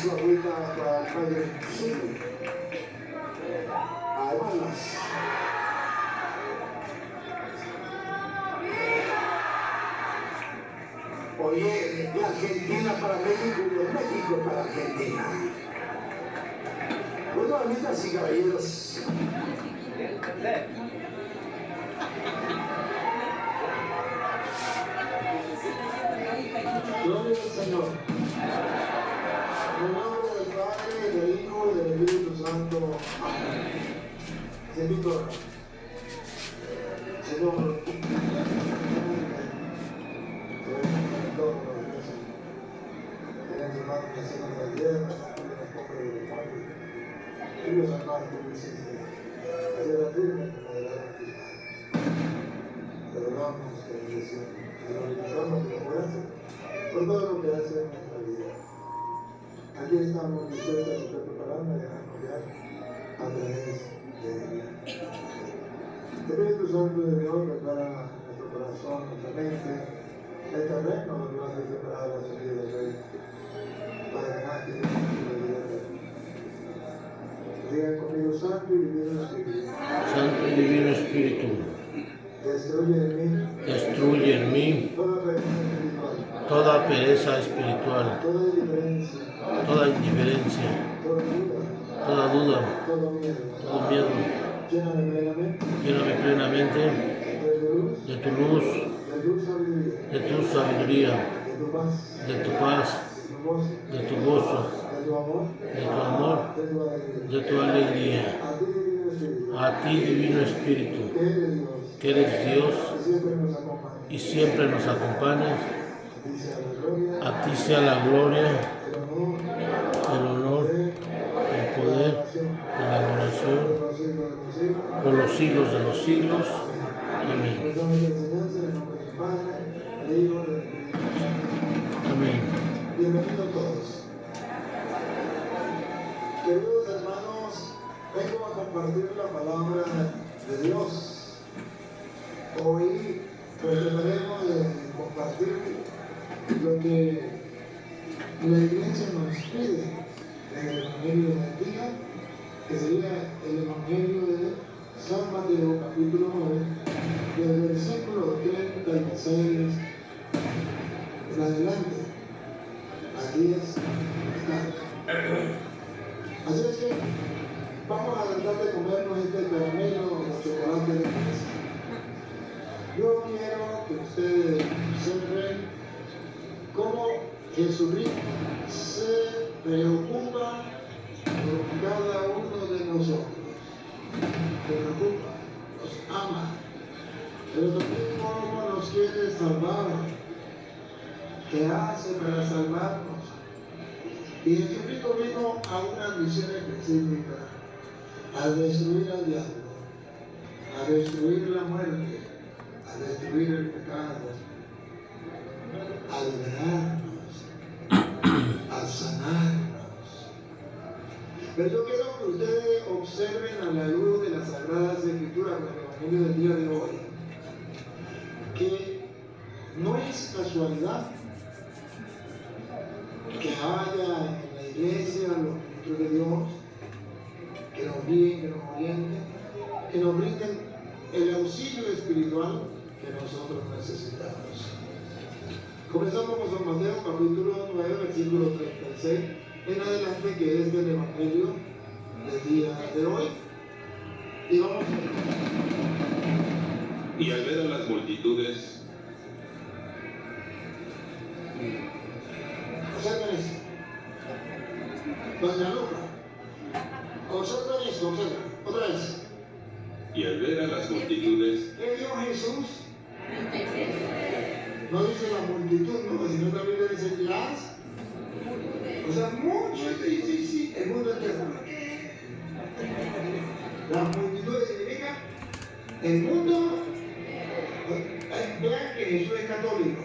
Su agüita para el Padre Suyo. Además, oye, de Argentina para México y de México para Argentina. Bueno, amigas y caballeros. Gloria al Señor. En el nombre del Padre, del Hijo y del Espíritu Santo. Amén. Se invito a Señor. Por todo lo que hace en nuestra vida. Aquí estamos dispuestos a estar preparando y dejarnos guiar a través de ella. El Espíritu Santo de Dios prepara nuestro corazón, nuestra mente, el terreno donde va a ser preparada la salida del Rey, para ganar que Dios nos la vida eterna. Digan conmigo, Santo y Divino Espíritu. Santo y Divino Espíritu. Destruye en mí toda pereza espiritual, toda indiferencia, toda duda, todo miedo. Lléname plenamente de tu luz, de tu sabiduría, de tu paz, de tu gozo, de tu amor, de tu alegría. A ti, Divino Espíritu, que eres Dios y siempre nos acompañas. A ti sea la gloria, el honor, el poder, la adoración por los siglos de los siglos. Amén. Amén. Bienvenidos todos. Queridos hermanos, vengo a compartir la palabra de Dios. Hoy trataremos de compartir lo que la iglesia nos pide en el Evangelio del día, que sería el Evangelio de San Mateo, capítulo 9, del versículo 36 en adelante. Aquí está. Así es que vamos a tratar de comernos este caramelo o chocolate de mesa. Yo quiero que ustedes observen cómo Jesucristo se preocupa por cada uno de nosotros. Se preocupa, nos ama, pero también cómo nos quiere salvar. ¿Qué hace para salvarnos? Y Jesucristo vino a una misión específica, a destruir al diablo, a destruir la muerte, a destruir el pecado, a liberarnos, a sanarnos. Pero yo quiero que ustedes observen a la luz de las Sagradas Escrituras con el Evangelio del día de hoy, que no es casualidad que haya en la iglesia los ministros de Dios que nos guíen, que nos orienten, que nos brinden el auxilio espiritual que nosotros necesitamos. Comenzamos con San Mateo, capítulo 9, versículo 36, en adelante, que es del Evangelio del día de hoy. Y vamos a ver. Y al ver a las multitudes, observen esto. Doña Luca, observen esto, observen. Otra vez. y al ver a las multitudes, ¿Qué vio Jesús? No dice la multitud, no, sino la Biblia dice las. O sea, mucho, sí, el mundo entero. Las multitudes significa el mundo. Vean que Jesús es católico.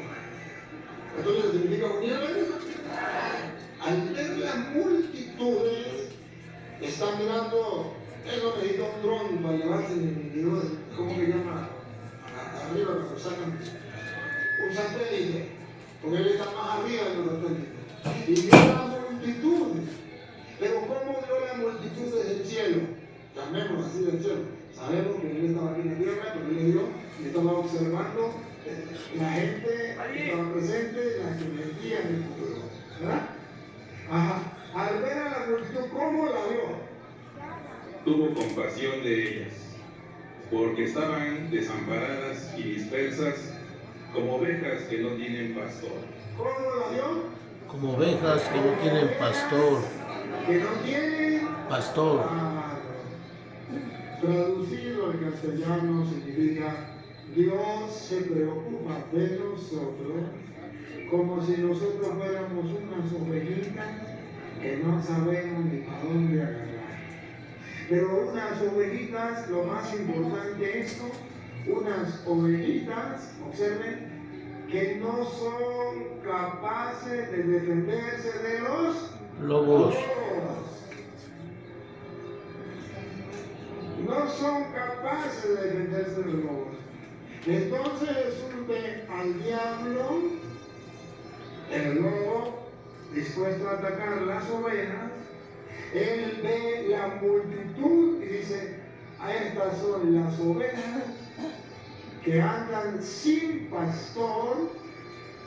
Católico significa unir. Al ver las multitudes, están mirando. Él no necesita un dron para llevarse el individuo, ¿cómo se llama? Arriba, cuando sacan un satélite, porque él está más arriba de los satélites. Y multitudes. Pero ¿cómo vio las multitudes del cielo? Llamemos así del cielo. Sabemos que él estaba aquí en la tierra, pero él le dio y estaba observando la gente que estaba presente, la que vendía en el futuro. ¿Verdad? Ajá. Al ver a la multitud, ¿cómo la vio? Tuvo compasión de ellas, porque estaban desamparadas y dispersas como ovejas que no tienen pastor. ¿Cómo la vio? Como ovejas que no tienen pastor. Que no tienen Pastor. Traducido al castellano significa Dios se preocupa de nosotros como si nosotros fuéramos unas ovejitas que no sabemos ni para dónde agarrar. Pero unas ovejitas, lo más importante es esto, unas ovejitas, observen, que no son capaces de defenderse de los Lobos. No son capaces de defenderse de los lobos. Entonces Jesús ve al diablo, el lobo, dispuesto a atacar las ovejas. Él ve la multitud y dice, a estas son las ovejas que andan sin pastor,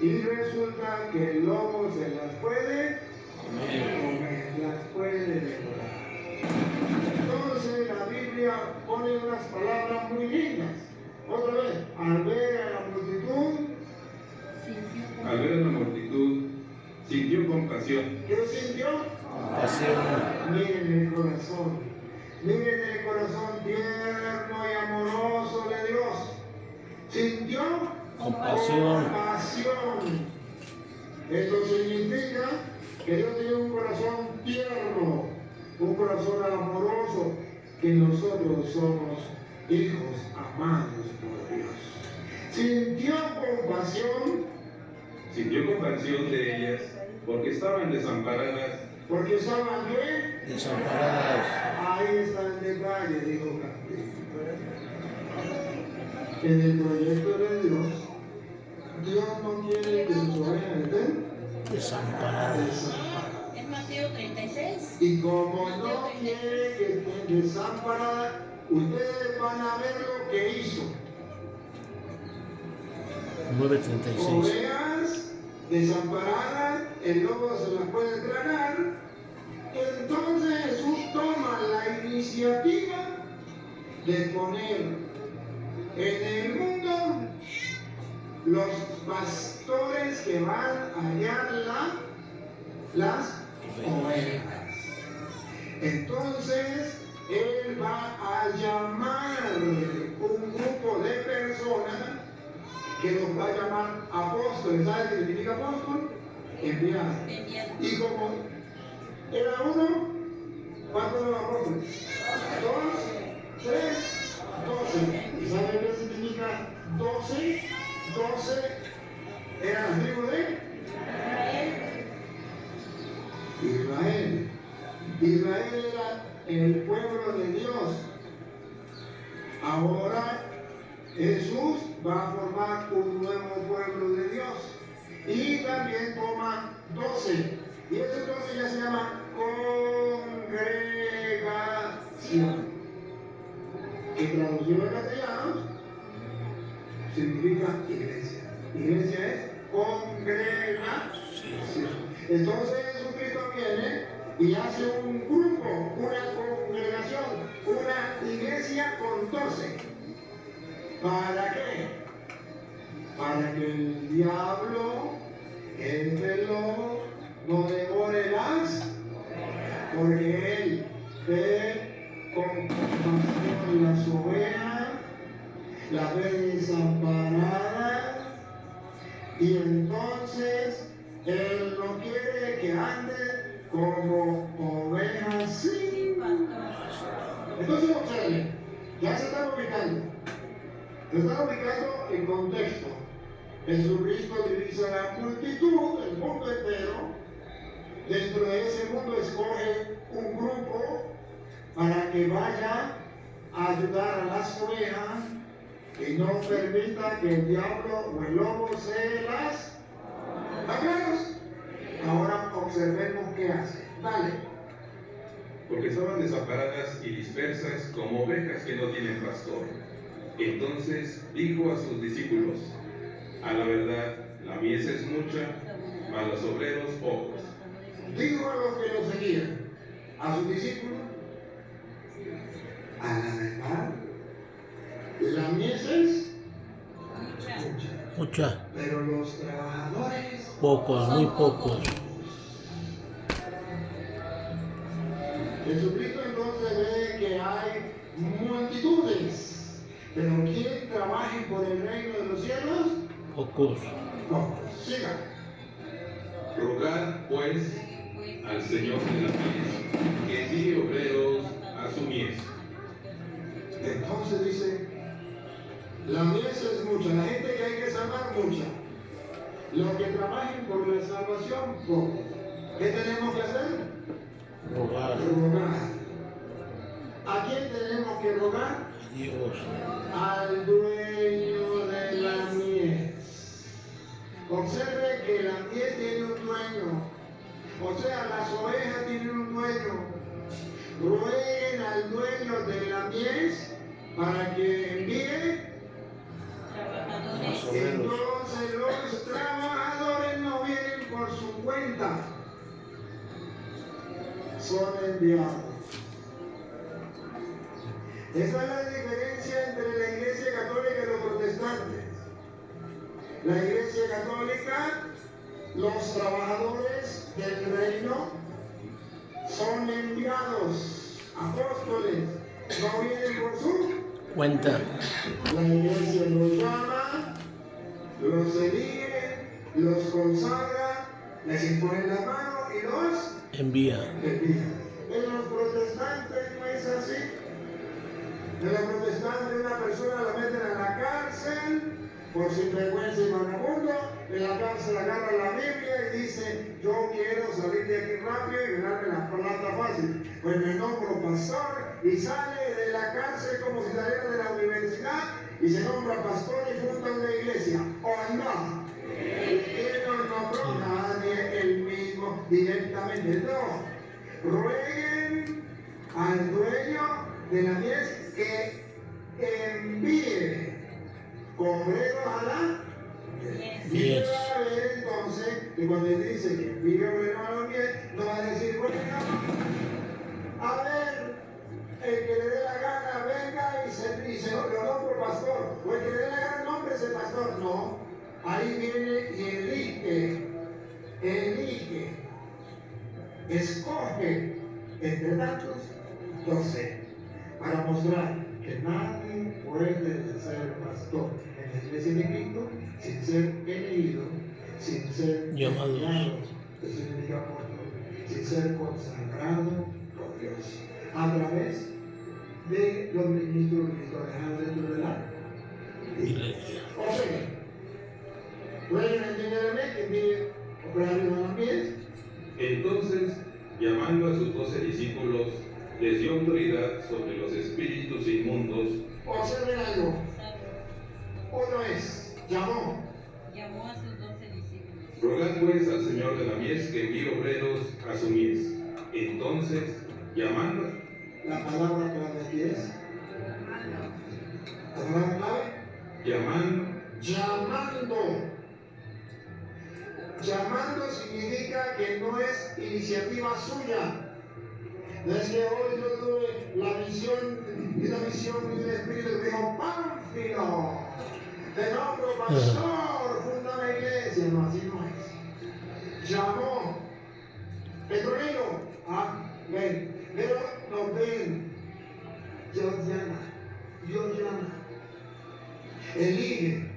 y resulta que el lobo se las puede comer, las puede devorar. Entonces la Biblia pone unas palabras muy lindas. Otra vez, al ver a la multitud, Sintió compasión. ¿qué sintió? Compasión. Miren el corazón. Miren el corazón tierno y amoroso de Dios. Sintió Compasión. Esto significa que Dios tiene un corazón tierno, un corazón amoroso, que nosotros somos hijos amados por Dios. Sintió compasión de ellas porque estaban desamparadas. porque estaban ¿qué? Desamparadas. Ahí está el detalle, dijo Castillo. En el proyecto de Dios no quiere que sus ovejas estén Desamparadas. Es Mateo 36. Y como no quiere que estén desamparadas, ustedes van a ver lo que hizo. 9:36. Ovejas desamparadas, el lobo se las puede tragar. Entonces Jesús toma la iniciativa de poner en el mundo los pastores que van a hallar las ovejas. Entonces Él va a llamar un grupo de personas que los va a llamar apóstoles. ¿Sabe qué significa apóstol? Enviado. Y como era uno, ¿cuántos eran apóstoles? 2, 3, 12. ¿Y sabe qué significa 12? 12 eran las tribus de Israel. Israel era el pueblo de Dios. Ahora Jesús va a formar un nuevo pueblo de Dios. Y también toma 12. Y ese 12 ya se llama congregación. Que traducido en castellano significa iglesia. Iglesia es congregación. Entonces Jesucristo viene y hace un grupo, una congregación, una iglesia con 12. ¿Para qué? Para que el diablo, el veloz, no devore las, porque él ve con compasión las ovejas, las ve desamparadas, y entonces él no quiere que ande como ovejas sin pastor. Entonces observen, ya se están ubicando. Se está ubicando en contexto. Jesucristo divisa la multitud, el mundo entero. Dentro de ese mundo escoge un grupo para que vaya a ayudar a las ovejas y no permita que el diablo o el lobo se las... ¿Está claros? Ahora observemos qué hace. Dale. Porque estaban desamparadas y dispersas como ovejas que no tienen pastor. Entonces dijo a sus discípulos: a la verdad, la mies es mucha, mas los obreros pocos. Dijo a los que lo seguían, a sus discípulos: a la verdad, la mies es Mucha, pero los trabajadores pocos, muy pocos. Jesucristo entonces ve que hay multitudes, pero ¿quién trabaje por el reino de los cielos? Pocos. Pocos. Siga. Rogad pues al Señor de la mies que envíe obreros a su mies. Entonces dice, la mies es mucha, la gente que hay que salvar mucha. Los que trabajen por la salvación, pocos. ¿Qué tenemos que hacer? Rogar Rogar. ¿A quién tenemos que rogar? a Dios. Al dueño de la mies. Observe que la mies tiene un dueño. O sea, las ovejas tienen un dueño. Rueguen al dueño de la mies para que envíe. Trabajadores. Entonces los trabajadores no vienen por su cuenta, son enviados. Esa es la diferencia entre la Iglesia Católica y los protestantes. La Iglesia Católica, los trabajadores del reino son enviados, apóstoles, no vienen por su Cuenta. La Iglesia los llama, los elige, los consagra, les impone la mano y los Envía. envía. En los protestantes no es así. En los protestantes una persona la meten a la cárcel por sinvergüenza y vagabundo. En la cárcel agarra la Biblia y dice: yo quiero salir de aquí rápido y ganarme la plata fácil. Pues me nombro pastor y sale de la cárcel como si saliera de la universidad y se nombra pastor y funda una iglesia. ¡Oh, no! ¿Quién nos nombró? Nadie, él mismo directamente. No. Rueguen al dueño de la mies que envíe obreros a la Mies. a ver entonces que cuando él dice que envíe obreros a la mies, no va a decir: bueno, a ver, el que le dé la gana venga y se lo nombro pastor, o el que le dé la gana nómbrese pastor. No, ahí viene y elige, escoge entre tantos 12, para mostrar que nadie puede ser pastor en la iglesia de Cristo sin ser elegido, sin ser Llamados. eso significa apóstol, sin ser consagrado por Dios, a través de los ministros dejados dentro de la iglesia. O sea, pueden entender que envíe operarios a la mies. Entonces, llamando a sus 12 discípulos, les dio autoridad sobre los espíritus inmundos. Observen algo. Otra vez, llamó. Llamó a sus 12 discípulos. Rogad pues al Señor de la mies que envíe obreros a su mies. Entonces, llamando, La palabra clave aquí es. La palabra clave. llamando, Llamando. Llamando significa que no es iniciativa suya. No es que hoy yo tuve la visión y el Espíritu que dijo: Pánfilo, te nombro pastor, funda la iglesia. No, así no es. Llamó. Petronilo, ven. Pero no ven. Dios llama. Elige.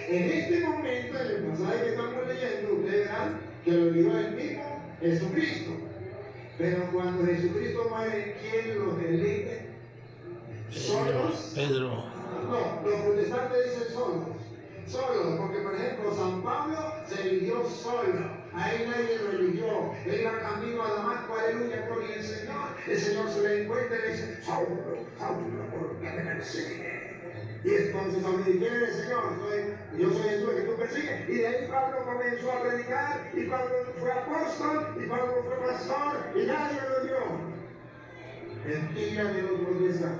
En este momento, en el pasaje que estamos leyendo, ustedes verán que lo eligió el mismo Jesucristo. Pero cuando Jesucristo muere, ¿quién los elige? ¿Solos? Pedro. No, los protestantes dicen solos. Solos, porque por ejemplo San Pablo se eligió solo. Ahí nadie lo eligió. Él iba camino a Damasco, aleluya, gloria al Señor. El Señor se le encuentra y le dice: Saulo, ¿por qué me persigues? Y entonces a mí dijeron, Señor, yo soy Jesús que tú persigues. Y de ahí Pablo comenzó a predicar, y Pablo fue apóstol, y Pablo fue pastor, y nadie lo vio. Mentira de los profetas.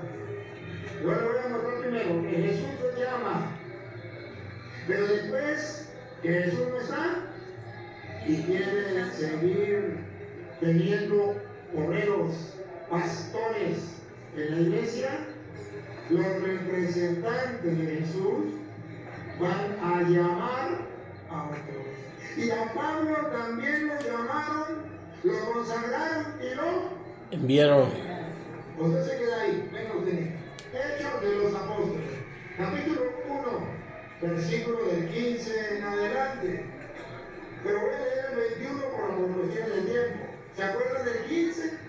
Yo le voy a mostrar primero que Jesús lo llama, pero después que Jesús no está y quiere seguir teniendo obreros, pastores en la iglesia, los representantes de Jesús van a llamar a otros. Y a Pablo también lo llamaron, lo consagraron y lo enviaron. Usted se queda ahí, venga usted. Hechos de los Apóstoles, capítulo 1, versículo del 15 en adelante. Pero voy a leer el 21 por la corrección del tiempo. ¿Se acuerdan del 15?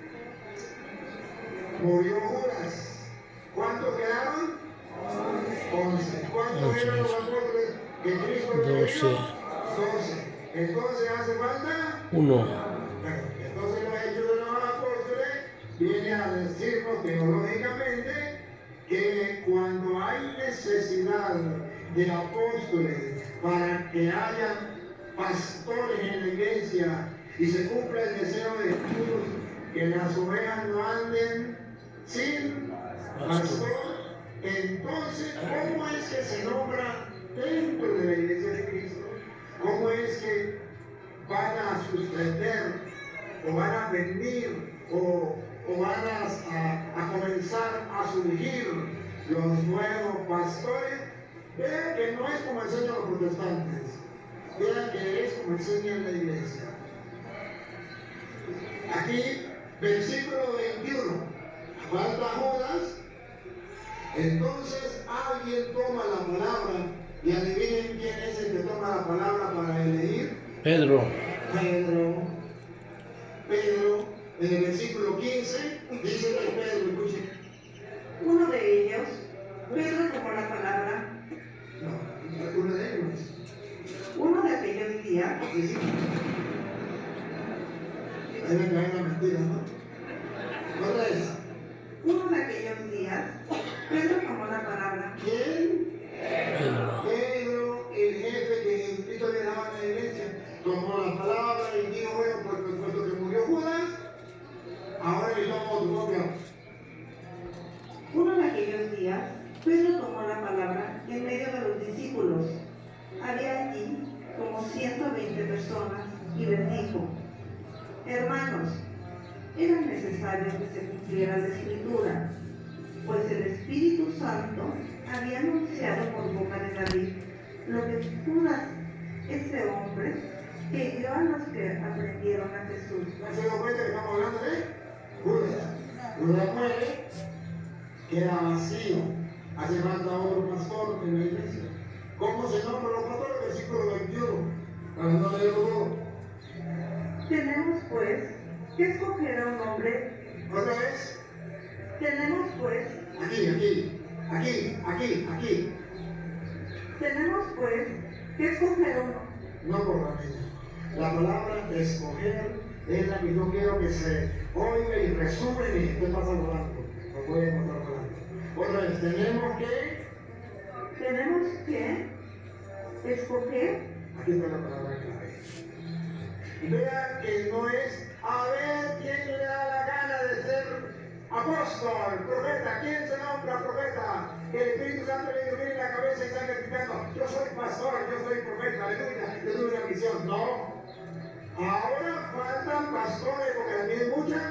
Murió Judas. ¿Cuántos quedaron? 11. ¿Cuántos eran los apóstoles que Cristo le dio? 12. 12. Entonces hace falta 1. Entonces los Hechos de los Apóstoles viene a decirnos teológicamente que cuando hay necesidad de apóstoles para que haya pastores en la iglesia y se cumpla el deseo de Jesús, que las ovejas no anden sin pastor, entonces, ¿cómo es que se nombra dentro de la iglesia de Cristo? ¿Cómo es que van a suceder o van a venir o van a comenzar a surgir los nuevos pastores? Vean que no es como enseñan los protestantes, vean que es como enseña la iglesia. Aquí, versículo 21, falta Judas. Entonces alguien toma la palabra y adivinen quién es el que toma la palabra para elegir. Pedro. Pedro, en el versículo 15, dice que Pedro, escuchen. Uno de ellos, Pedro, tomó la palabra. No, uno de ellos. Uno de aquellos días, Sí, sí. Ahí me cae la mentira, ¿no? ¿Cuál es? uno de aquellos días, Pedro tomó la palabra. ¿Quién? Pedro. Pedro, el jefe que Jesucristo le daba en la iglesia, tomó la palabra y dijo, bueno, pues puesto que murió Judas, ahora le tomo tu propia. Uno de aquellos días, Pedro tomó la palabra en medio de los discípulos. Había allí como 120 personas y les dijo: hermanos, era necesario que se cumpliera la Escritura, pues el Espíritu Santo había anunciado por boca de David lo que Judas, ese hombre, que hirió a los que aprendieron a Jesús. ¿No se dio cuenta que estamos hablando de Judas? Judas muere, queda vacío. Hace falta otro pastor en la iglesia. ¿Cómo se nombran los pastores? Versículo 21. Para no leerlo todo. Tenemos pues que escoger a un hombre. ¿Otra vez? Tenemos pues Aquí. Tenemos pues que escoger a un hombre. No por la niña. La palabra escoger es la que yo quiero que se oiga y resume y usted pasa volando. Lo puede pasar volando. Otra vez, tenemos que escoger. aquí está la palabra clave. Vean que no es a ver quién le da la gana de ser apóstol, profeta. ¿Quién se nombra profeta? Que el Espíritu Santo le ilumine la cabeza y salga gritando: yo soy pastor, yo soy profeta, aleluya, yo tuve una misión. No. Ahora faltan pastores porque también hay muchas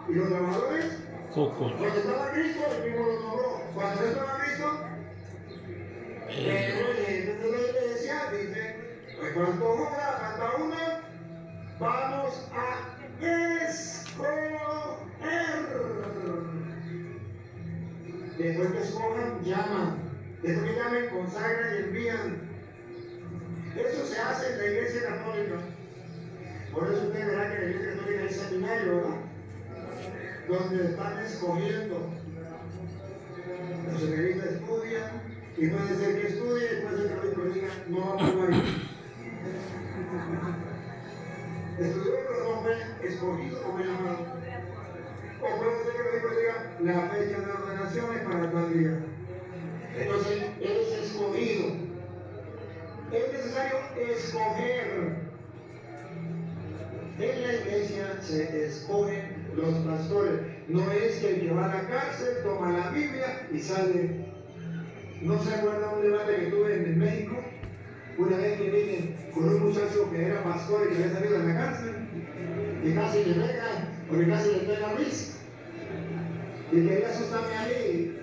y los trabajadores. Pocos. Cuando estaba Cristo, el mismo lo nombró. Cuando no estaba Cristo, pero el jefe de la iglesia dice: pues faltó una, falta una, vamos a escoger. Después que escojan, llaman. Después que llamen, consagran y envían. Eso se hace en la iglesia católica. Por eso usted verá que la iglesia católica es seminario, ¿verdad? Donde están escogiendo. Los seminaristas estudian, y puede ser que estudie, y puede ser que el obispo diga: no vamos a ir. Estudió, pero no fue escogido como llamado. O puede ser que el obispo diga: la fecha de ordenación es para tal día. Entonces, eres escogido. Es necesario escoger. En la iglesia se escogen los pastores. No es que el que va a la cárcel toma la Biblia y sale. ¿No se acuerda un debate que tuve en México? Una vez que vine con un muchacho que era pastor y que había salido de la cárcel y casi le pega, porque casi le pega a Luis. Y quería asustarme a mí,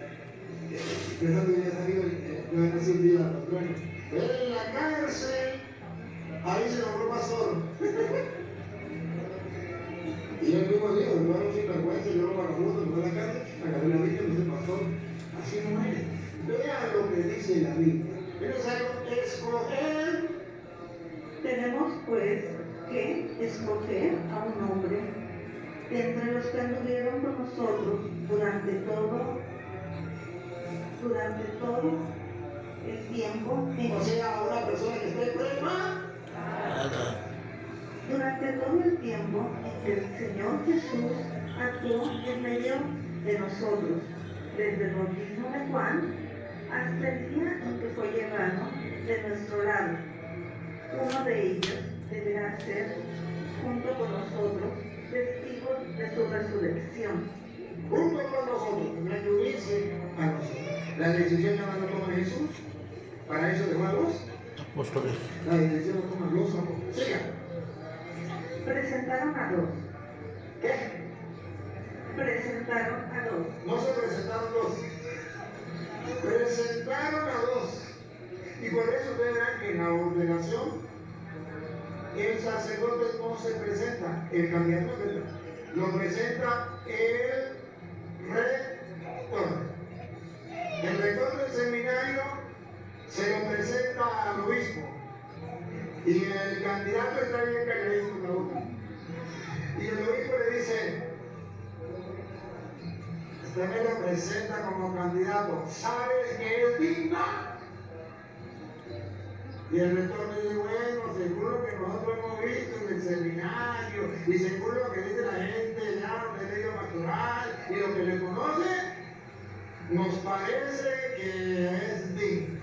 pensando que había salido, yo había recibido a los dueños. Pero en la cárcel, ahí se logró pastor. Y él mismo dijo, hermano, sin vergüenza, yo lo vagabundo, no en la cárcel, agarré la Biblia y me dice, pastor, así no es. Vea lo que dice la Biblia. Es necesario escoger. Tenemos pues que escoger a un hombre de entre los que anduvieron con nosotros durante todo el tiempo O sea, una persona que esté preparada. durante todo el tiempo en que el Señor Jesús actuó en medio de nosotros, desde el bautismo de Juan hasta el día en que fue llevado de nuestro lado. Uno de ellos deberá ser, junto con nosotros, testigos de su resurrección. Junto con nosotros, tendrá que unirse a nosotros. La decisión ya no la toma Jesús, para eso dejó a los apóstoles. La decisión la toman los apóstoles. Siga. Presentaron a dos. ¿Qué? Presentaron a dos. No se presentaron dos. Presentaron a dos. Y por eso ustedes verán que en la ordenación el sacerdote no se presenta, el candidato lo presenta el rector. El rector del seminario se lo presenta al obispo. Y el candidato está bien calladito con la boca. Y el obispo le dice, usted me lo presenta como candidato, ¿sabes que es digna? Y el rector le dice, bueno, seguro que nosotros hemos visto en el seminario, y seguro lo que dice la gente ya del medio pastoral, y lo que le conoce, nos parece que es digno.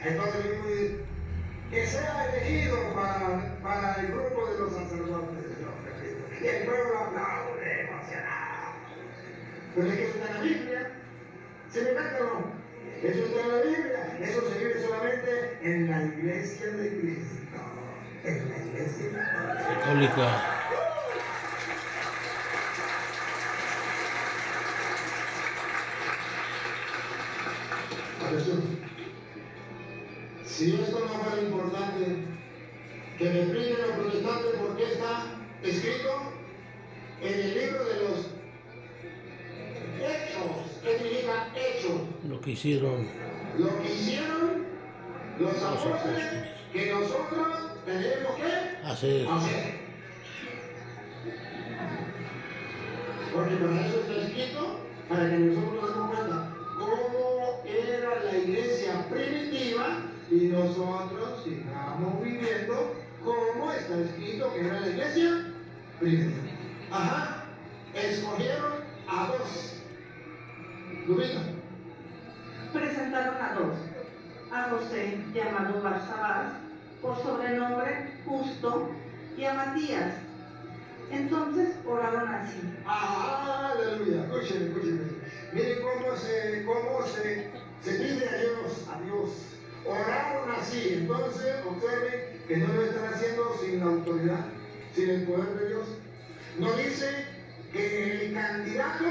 Entonces el mismo dice, que sea elegido para el grupo de los sacerdotes de Dios. Y el pueblo aplaude emocionado. Pero es que eso está en la Biblia. ¿Se me canta o no? Eso está en la Biblia. Eso se vive solamente en la iglesia de Cristo. En la iglesia Católica. Atención. Si esto no fuera importante, que me expliquen los protestantes por qué está escrito en el libro de los Hechos. ¿Qué significa Hechos? Lo que hicieron Lo que hicieron los los apóstoles, apóstoles. que nosotros tenemos que Hacer. hacer. Porque para eso está escrito, para que nosotros nos demos cuenta cómo era la iglesia primitiva y nosotros sigamos viviendo como está escrito que era la iglesia primitiva. Ajá, escogieron a dos. Lupita. Presentaron a dos. A José, llamado Barsabás, por sobrenombre Justo, y a Matías. Entonces oraron así. Aleluya, escúchenme. Miren cómo se pide a Dios. Oraron así. Entonces, observen que no lo están haciendo sin la autoridad, sin el poder de Dios. No dice que el candidato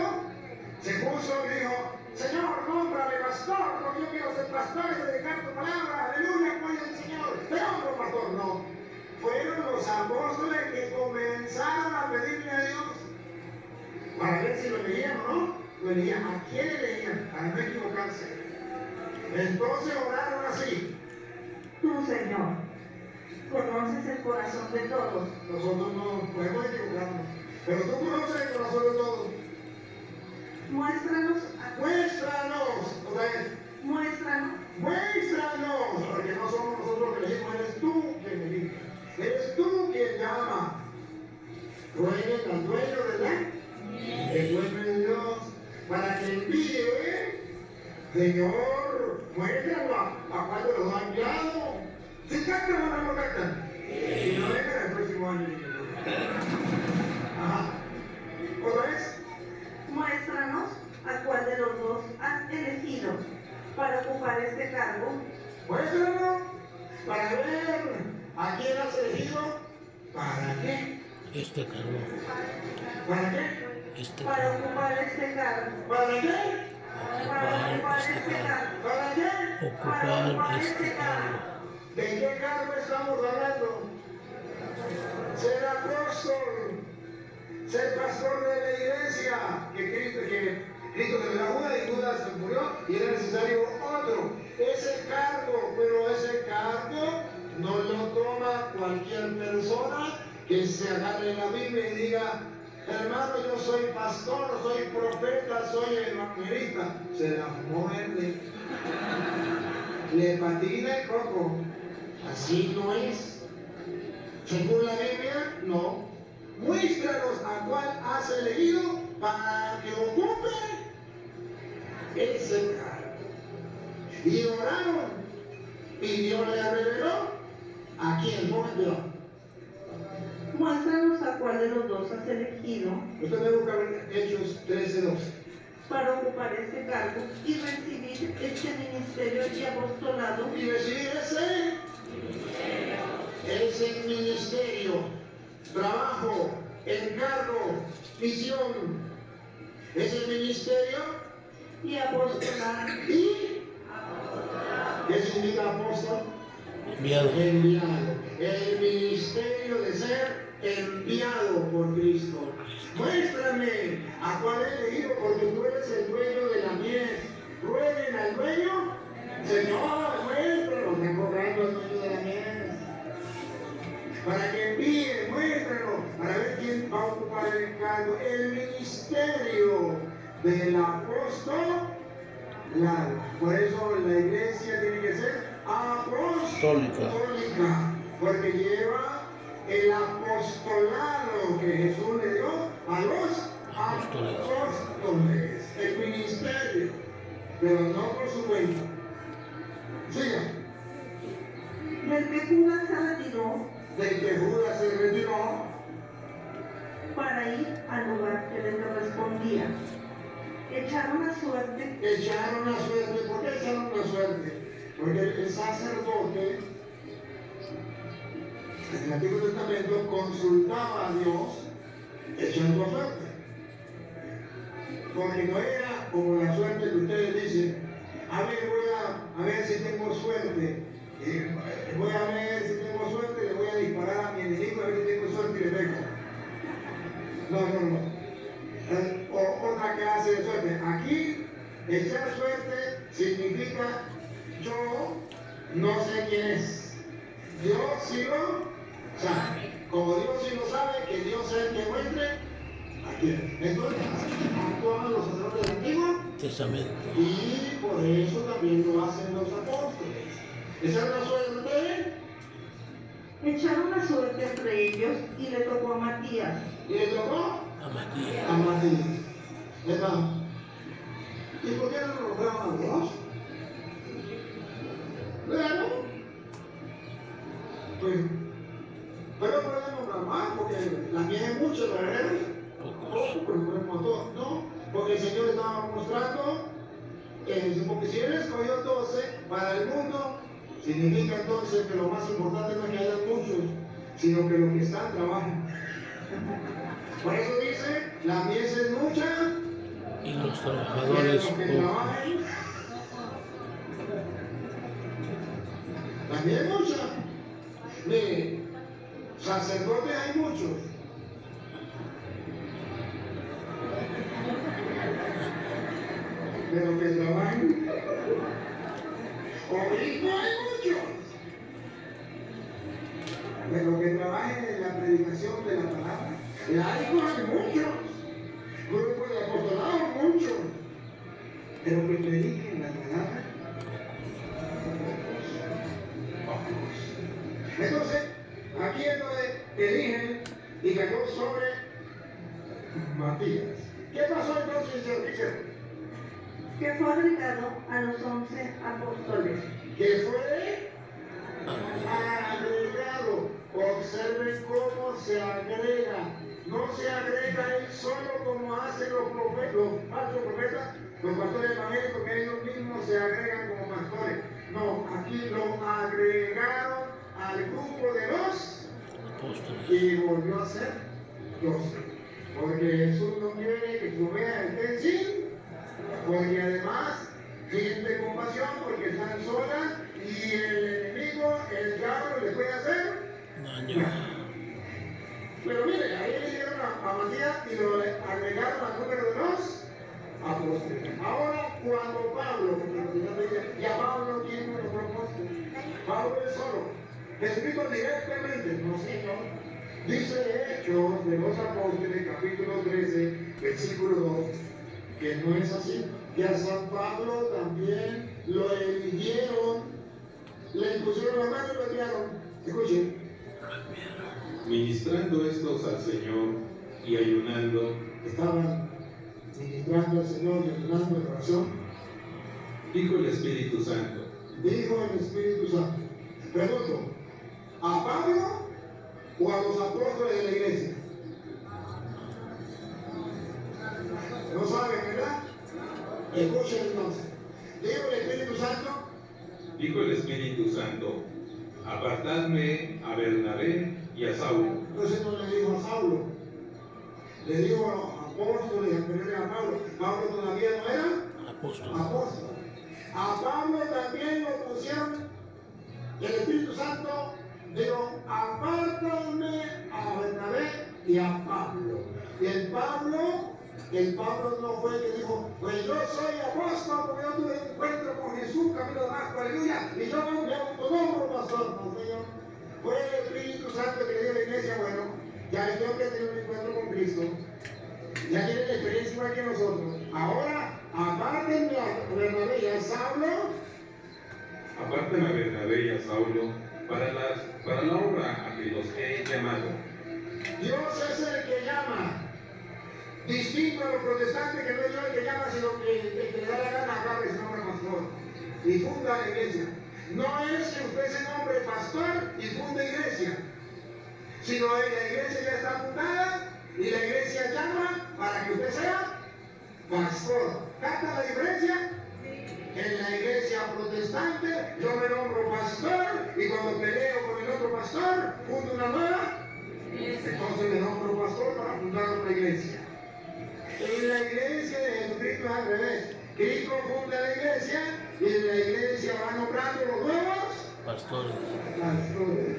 se puso y dijo, Señor, cómprame pastor, porque yo quiero ser pastor y dedicar tu palabra. Aleluya, gloria al Señor. Te honro, pastor. No. Fueron los apóstoles que comenzaron a pedirle a Dios para ver si lo leían o no. Lo leían. ¿A quién le leían? Para no equivocarse. Entonces oraron así. Tú, Señor, conoces el corazón de todos. Nosotros no podemos equivocarnos, pero tú conoces el corazón de todos. Muéstranos, Otra vez, muéstranos, porque no somos nosotros que elegimos, eres tú quien elige. Eres tú quien llama. Rueguen al dueño de el pueblo de Dios, para que envíe, Señor, muéstralo a cuál de los dos ha enviado. Si cantan o no cantan. Y no vengan el próximo año. Ajá. ¿Otra vez? Muéstranos a cuál de los dos has elegido para ocupar este cargo. Muéstralo para ver a quién has elegido. ¿Para qué? Este cargo. ¿Para qué? Este Para cargo. ocupar este cargo. ¿Para qué? Para ocupar Este este cargo. cargo. ¿Para qué? Ocupar este cargo. ¿De qué cargo estamos hablando? Ser apóstol, ser pastor de la iglesia, que Cristo se la una y Judas se murió y era necesario otro. Ese cargo, pero ese cargo no lo toma cualquier persona que se agarre la Biblia y diga, hermano, yo soy pastor, soy profeta, soy evangelista. Se la muerde, le patina el coco. Así no es. Según la Biblia, no. Muéstranos a cuál has elegido para que ocupe ese cargo. Y oraron. Y Dios le reveló a quién no envió. Muéstranos a cuál de los dos has elegido Usted me busca Hechos 13:12. para ocupar este cargo y recibir este ministerio y apostolado. Y recibir ese ministerio, trabajo, encargo, misión, ese ministerio. Y apostolado. ¿Y qué significa apóstol? Enviado. Enviado. El ministerio de ser enviado por Cristo. Muéstrame a cuál he elegido, porque tú eres el dueño de la mies. Rueguen al dueño. Señor, muéstranos. Está cobrando al dueño de la mies. Para que envíe, muéstranos. Para ver quién va a ocupar el encargo. El ministerio del apóstol. Por eso la iglesia tiene que ser apostólica, porque lleva el apostolado que Jesús le dio a los apóstoles, el ministerio, pero no por su cuenta. Siga. Del que Judas se retiró Del que Judas se retiró para ir al lugar que le correspondía. Echaron a suerte. Echaron la suerte. ¿Por qué echaron la suerte? Porque el sacerdote en el Antiguo Testamento consultaba a Dios echando suerte. Porque no era como la suerte que ustedes dicen, a ver, voy a ver si tengo suerte. Voy a ver si tengo suerte, le voy a disparar a mi enemigo, a ver si tengo suerte y le pego. No. Otra clase de suerte. Aquí, echar suerte significa yo no sé quién es. Dios sí lo sabe. Como Dios sí lo sabe, que Dios es el que muestre a quién. Entonces, actuaban los sacerdotes del Antiguo Testamento. y por eso también lo hacen los apóstoles. Esa es la suerte. Echaron a suerte entre ellos y le tocó a Matías. Y le tocó A Matías. a Matías. Hermano, ¿y por qué no lo nombraron a Dios? Claro. Pues, pero podemos nombrar más, porque la mía es mucho, ¿verdad? Poco, pero como todos, ¿no? Porque el Señor estaba mostrando, porque si Él escogió 12 para el mundo, significa entonces que lo más importante no es que haya muchos, sino que los que están trabajan. Por eso dice, la mies es mucha, Y los pero trabajadores los que pocos. trabajen, la mies es mucha. Mire, sacerdotes hay muchos. Pero que trabajen, obispos hay muchos. Pero que trabajen en la predicación de la palabra. Laicos hay muchos. Grupos de apostolado muchos. Pero que prediquen la palabra. Pocos. Entonces, aquí es donde eligen y cayó sobre Matías. ¿Qué pasó entonces, dice? que fue agregado a los 11 apóstoles. Que fue agregado. Observen cómo se agrega. No se agrega él solo como hacen los falsos profetas, los pastores evangélicos, que ellos mismos se agregan como pastores. No, aquí lo agregaron al grupo de los apóstoles. y volvió a ser 12. Porque Jesús no quiere que sus ovejas estén sin, porque además siente compasión porque están solas y el enemigo, el diablo, le puede hacer Daño. Pero mire, ahí le dieron a Matías y lo agregaron al número de los apóstoles. Ahora, cuando Pablo, y a Pablo tiene un propósito, Pablo es solo, Jesucristo directamente, no señor. Dice Hechos de los Apóstoles, capítulo 13, versículo 2, que no es así, que a San Pablo también lo eligieron, le impusieron la mano y lo enviaron. Escuchen. Ministrando estos al Señor y ayunando, Estaban ministrando al Señor y ayunando en oración. dijo el Espíritu Santo: Dijo el Espíritu Santo. Pregunto, ¿a Pablo o a los apóstoles de la iglesia? No saben, ¿verdad? Escuchen entonces. Dijo el Espíritu Santo. dijo el Espíritu Santo: apartadme a Bernabé y a Saulo. Entonces no le dijo a Saulo, le dijo a los apóstoles anteriores a Pablo. Pablo todavía no era Apóstol. apóstol. A Pablo también lo pusieron. Y el Espíritu Santo dijo, apártame a Bernabé y a Pablo. Y el Pablo no fue el que dijo, pues yo soy apóstol porque yo tuve un encuentro con Jesús, camino de Damasco, aleluya, y yo me autonombro pastor. No, Señor. Fue el Espíritu Santo que le dio a la iglesia, bueno, ya este hombre tiene un encuentro con Cristo, ya tiene la experiencia igual que nosotros. Ahora, apártenme a Bernabé y a Saulo. Aparten a Bernabé y a Saulo para la obra a que los he llamado. Dios es el que llama. Distinto a los protestantes, que no es yo el que llama, sino que el que le da la gana agarre ese nombre pastor y funda la iglesia. No es que usted se nombre pastor y funde iglesia, sino que la iglesia ya está fundada y la iglesia llama para que usted sea pastor. ¿Capta la diferencia? En la iglesia protestante yo me nombro pastor y cuando peleo con el otro pastor fundo una nueva, entonces me nombro pastor para fundar otra iglesia. En la iglesia de Jesucristo es al revés. Cristo funda la iglesia y en la iglesia va nombrando los nuevos Pastores. pastores.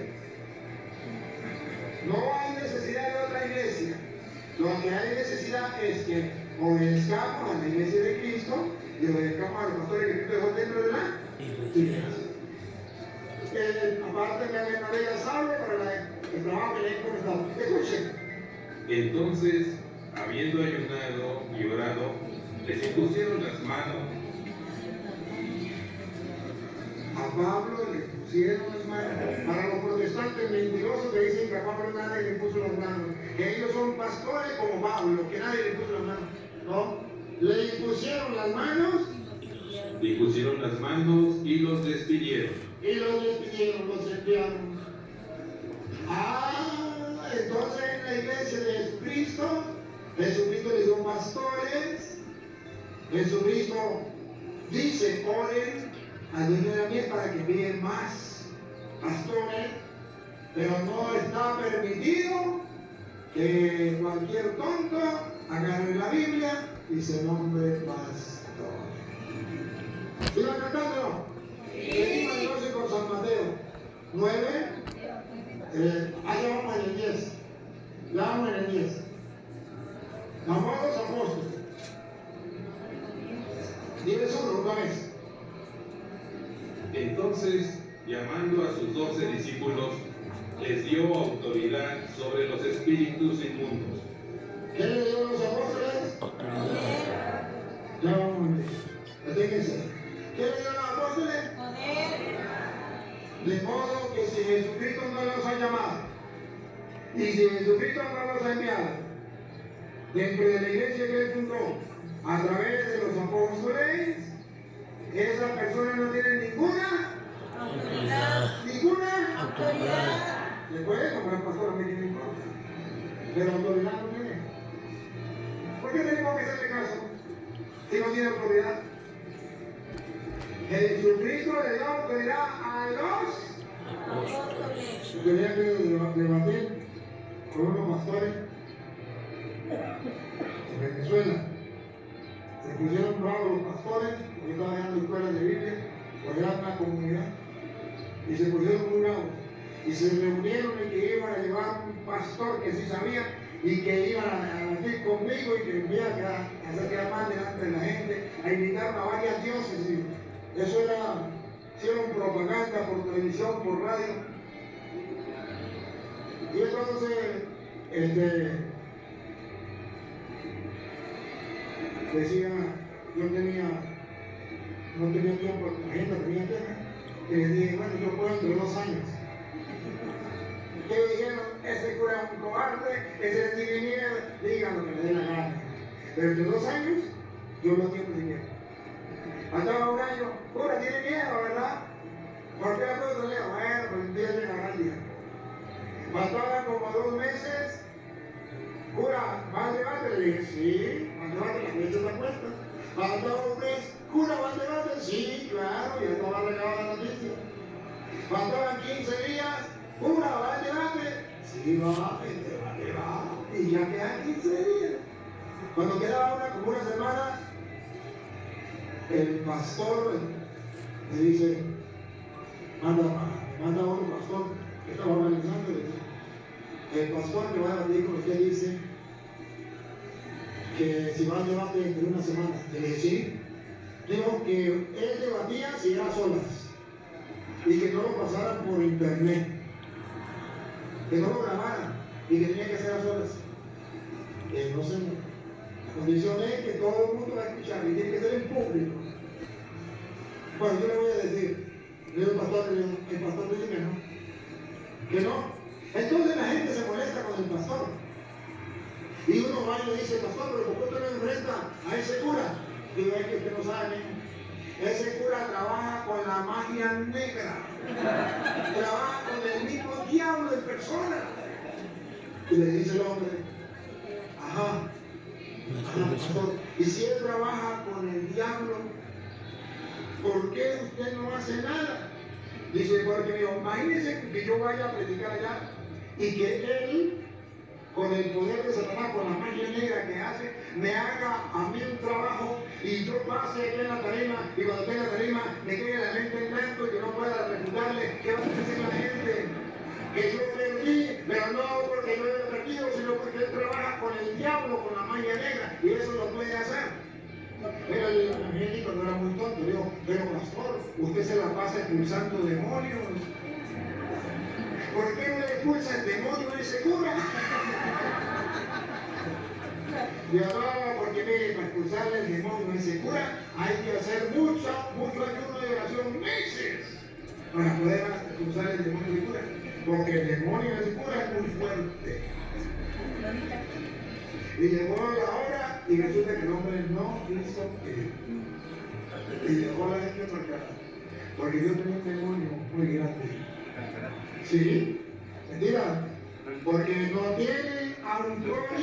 No hay necesidad de otra iglesia. Lo que hay necesidad es que obedezcamos a la iglesia de Cristo y obedezcamos a los pastores que Cristo dejó dentro de la iglesia. Aparte de Bernabé y a Saulo para el trabajo que le he encomendado. Escuchen. Entonces, habiendo ayunado y orado, les impusieron las manos. A Pablo le pusieron las manos. Para los protestantes mentirosos que dicen que a Pablo nadie le puso las manos, que ellos son pastores como Pablo, que nadie le puso las manos. No, le impusieron las manos Impusieron las manos y los despidieron. y los despidieron, los enviaron. Entonces en la iglesia de Jesucristo, Jesucristo les dio pastores. Jesucristo dice, oren al dueño de la miel para que envíen más pastores, pero no está permitido que cualquier tonto agarre la Biblia y se nombre pastor. ¿Sigan cantando? Seguimos entonces con San Mateo 9. Ya vamos en el 10. Ya vamos en el 10. Vamos a los apóstoles. Dile solo otra vez. Entonces, llamando a sus 12 discípulos, les dio autoridad sobre los espíritus inmundos. ¿Qué le dio a los apóstoles? Autoridad. Ya vamos en el 10. Deténganse. ¿Qué le dio a los apóstoles? Poder. De modo que si Jesucristo no los ha llamado y si Jesucristo no los ha enviado, dentro de la iglesia que él fundó, a través de los apóstoles, esa persona no tiene ninguna autoridad. Le puede comprar pastor, a mí no me importa, pero autoridad no tiene. ¿Por qué tenemos que hacerle caso si no tiene autoridad? Jesucristo le dio autoridad a los apóstoles. Tenía que debatir con unos pastores en Venezuela. Se pusieron bravos los pastores, porque estaban dando escuelas de Biblia, porque era una comunidad, y se pusieron muy bravos. Y se reunieron y que iban a llevar un pastor que sí sabía y que iban a debatir conmigo y que iba a hacer quedar mal delante de la gente, a invitar a varias diócesis. Eso era, hicieron propaganda por televisión, por radio. Y entonces, decía, yo no tenía tiempo, la gente tenía tiempo, y les dije, bueno, yo puedo entre 2 años. Que dijeron, ese cura es un cobarde, ese tiene miedo, digan lo que le dé la gana. Pero entre 2 años, yo lo atiendo sin miedo. Andaba 1 año, cura tiene miedo, ¿verdad? ¿Por qué la cosa leo? Bueno, pues empieza a ganar día. Pasaban como 2 meses, cura, ¿va al debate? Le dije, sí, va al debate, las fechas la cuesta. Pasaba 1 mes, cura, ¿va al debate? Sí, claro, ya estaba regada la noticia. Pasaban 15 días, cura, ¿va al debate? Sí, va, el debate va, y ya quedan 15 días. Cuando quedaba como una semana, el pastor me dice, manda a otro pastor que estaba organizando, le dice, el pastor que va a debatir con usted dice que si va al debate entre 1 semana. Le dije, sí. Digo que él debatía si era a solas y que no lo pasaran por internet, que no lo grabaran y que tenía que ser a solas. No sé, la condición es que todo el mundo va a escuchar y tiene que ser en público. Bueno, yo le voy a decir, el pastor dice que no. Que no. Entonces la gente se molesta con el pastor. Y uno va y le dice, pastor, pero ¿por qué usted no enfrenta a ese cura? Digo, es que usted no sabe, ese cura trabaja con la magia negra. Trabaja con el mismo diablo en persona. Y le dice el hombre, ajá, pastor, y si él trabaja con el diablo, ¿por qué usted no hace nada? Dice, porque imagínese que yo vaya a predicar allá y que él, con el poder de Satanás, con la magia negra que hace, me haga a mí un trabajo y yo pase aquí en la tarima y cuando esté en la tarima me quede la mente en blanco y que no pueda refutarle. ¿Qué va a decir la gente? Que yo perdí, pero no porque yo haya perdido, sino porque él trabaja con el diablo, con la magia negra, y eso lo puede hacer. Pero el evangélico no era muy tonto, dijo, pero pastor, usted se la pasa expulsando demonios. ¿Por qué no le expulsa el demonio a ese cura? Y hablaba porque mire, para expulsarle el demonio a ese cura hay que hacer mucho ayuno de oración, meses, para poder expulsar el demonio de cura. Porque el demonio de cura es muy fuerte. Y llegó la hora y resulta que el hombre no quiso ir. Y dejó a la gente marcada. Porque yo tenía un demonio muy grande. ¿Sí? Mentira. Porque no tiene autoridad.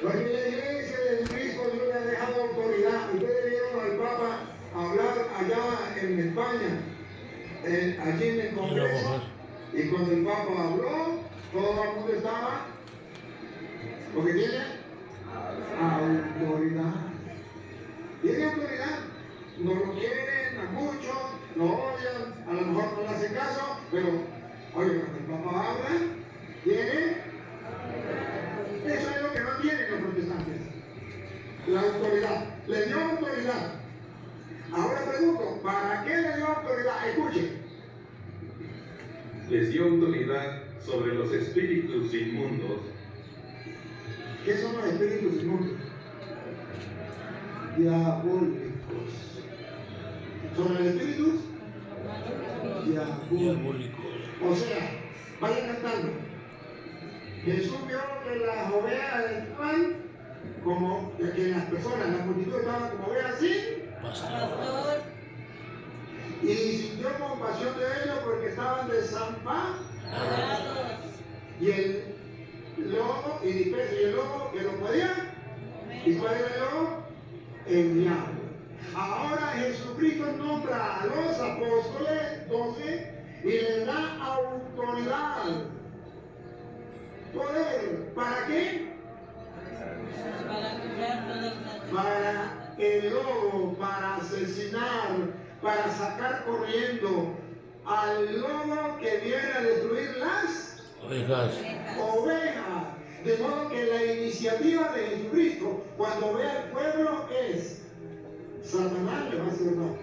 Porque la iglesia de Cristo Dios le ha dejado autoridad. Ustedes vieron al Papa hablar allá en España, allí en el Congreso. Y cuando el Papa habló, todo el mundo estaba. Porque tiene autoridad. Tiene autoridad. No lo quieren a muchos, lo odian, a lo mejor no le hacen caso, pero, oye, cuando el Papa habla, tiene. Eso es lo que no tienen los protestantes. La autoridad. Le dio autoridad. Ahora pregunto, ¿para qué le dio autoridad? Escuchen. Les dio autoridad sobre los espíritus inmundos. ¿Qué son los espíritus inmundos? Diabólicos. ¿Son los espíritus? Diabólicos. O sea, vayan cantando. Jesús vio que las ovejas estaban como que las personas, la multitud estaban como ovejas sin Pastor. y sintió compasión de ellos porque estaban desamparados. Y el lobo, y disperso, y el lobo que lo podía, ¿y cuál era el lobo? El diablo. Ahora Jesucristo nombra a los apóstoles 12 y les da autoridad, poder. ¿Para qué? Para curar todas las Para el lobo, para asesinar, para sacar corriendo al lobo que viene a destruir las Ovejas. ovejas. De modo que la iniciativa de Jesucristo, cuando ve al pueblo, es: Satanás le va a hacer mal.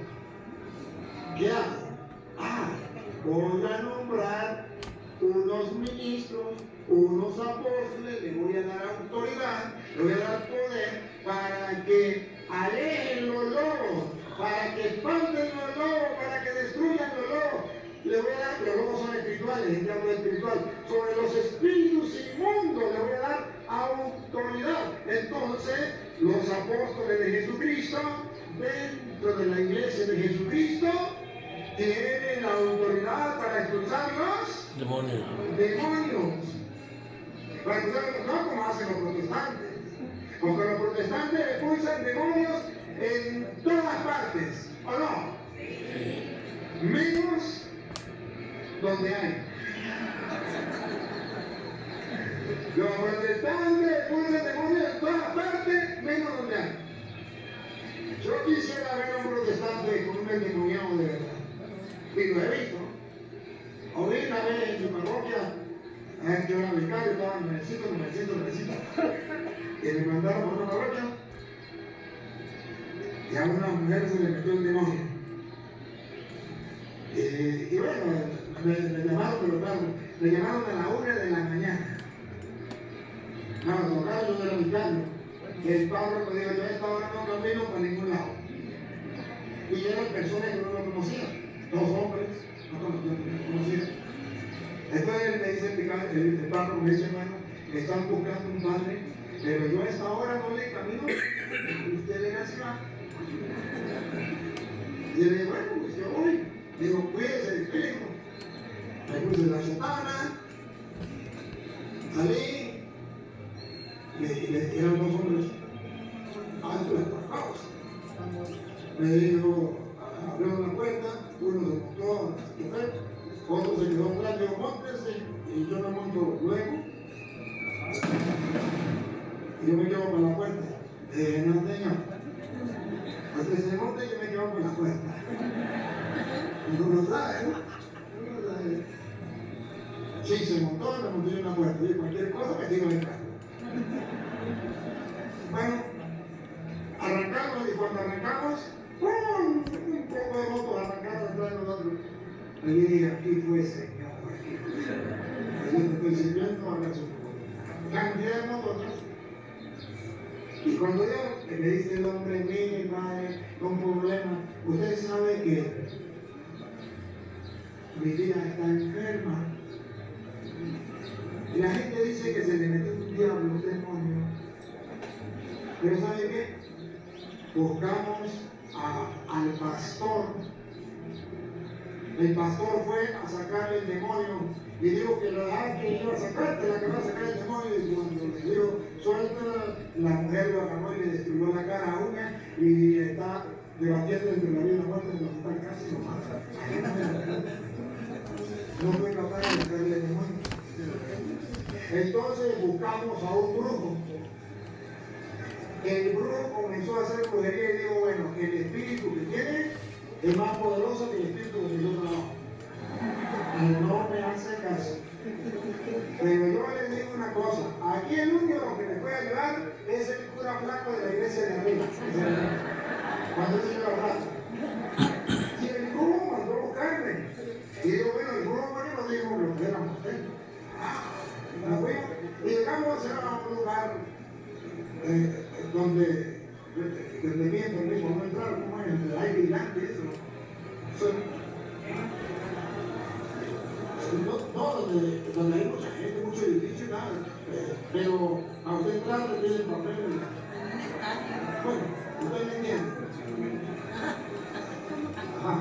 ¿Qué hace? Voy a nombrar unos ministros, unos apóstoles, le voy a dar autoridad, le voy a dar poder para que alejen los lobos, para que espanten los lobos, para que destruyan los lobos. Le voy a dar, los lobos son espirituales, el diablo es espiritual. Sobre los espíritus inmundos le voy a dar autoridad. Entonces, los apóstoles de Jesucristo, dentro de la iglesia de Jesucristo, tienen la autoridad para expulsar los Demonios. demonios. Para expulsarlos, no como hacen los protestantes. Porque los protestantes expulsan demonios en todas partes, ¿o no? Menos donde hay. Los protestantes expulsan demonios en todas partes, menos donde hay. Yo quisiera ver a un protestante con un endemoniado de verdad. Y lo he visto. Oí una vez en su parroquia, yo era vicario, estaba necesito. Y me mandaron por una parroquia y a una mujer se le metió el demonio. Y bueno, me llamaron, pero claro, me llamaron a la 1 de la mañana. No, tocaron, yo era vicario. El párroco dijo: yo a esta hora no camino para ningún lado. Y eran personas que no lo conocían. Dos hombres, no conocían. Entonces él me dice, el párroco me dice: hermano, me están buscando un padre, pero yo a esta hora no le camino. ¿Usted le nació? Y yo le digo: bueno, pues yo voy. Digo: cuídese del espíritu. Me puse la sotana, salí, eran dos hombres altos, espartados. Me dijo, abrió una puerta, uno se montó a chofer, otro se quedó atrás, dijo: móntese, y yo me monto luego. Y yo me quedo con la puerta. Le dije: no, señor, hasta que se monte yo me quedo con la puerta. Y no lo sabe, ¿no? No lo sabe. Sí, se montó, me monté en una puerta. Y cualquier cosa me tiro de carro. Bueno, arrancamos, y cuando arrancamos, ¡pum! Un poco de motos arrancaron atrás de nosotros. Y le dije: aquí fue, Señor, aquí fue. Yo te estoy sirviendo, haga su poder. Cantidad de motos atrás. Y cuando yo le dice el hombre: mire, padre, con problema, usted sabe que mi tía está enferma. Y la gente dice que se le metió un diablo, un demonio. Pero ¿sabe qué? Buscamos al pastor. El pastor fue a sacar el demonio y dijo que la que iba a sacarte, la que va a sacar el demonio. Y cuando le dijo: suelta, la mujer lo agarró y le destruyó la cara a una y está debatiendo entre la vida y la muerte, de los que están casi lo matan. No fue capaz de sacarle el demonio. Entonces buscamos a un brujo. El brujo comenzó a hacer brujería y dijo: bueno, el espíritu que tiene es más poderoso que el espíritu que yo trabajo. Y no me hace caso. Pero yo les digo una cosa: aquí el único que me puede ayudar es el cura flaco de la iglesia de arriba. Cuando se lleva rato. Y el brujo mandó a buscarme. Y digo: bueno, el brujo bueno nos dijo lo que éramos. Y llegamos a un lugar donde tenía permiso no entrar, como es el aire hilante, eso. donde hay mucha gente, mucho edificio, nada. Pero a usted entrar le piden papel. En un estadio. Bueno, usted me entiende. Ajá,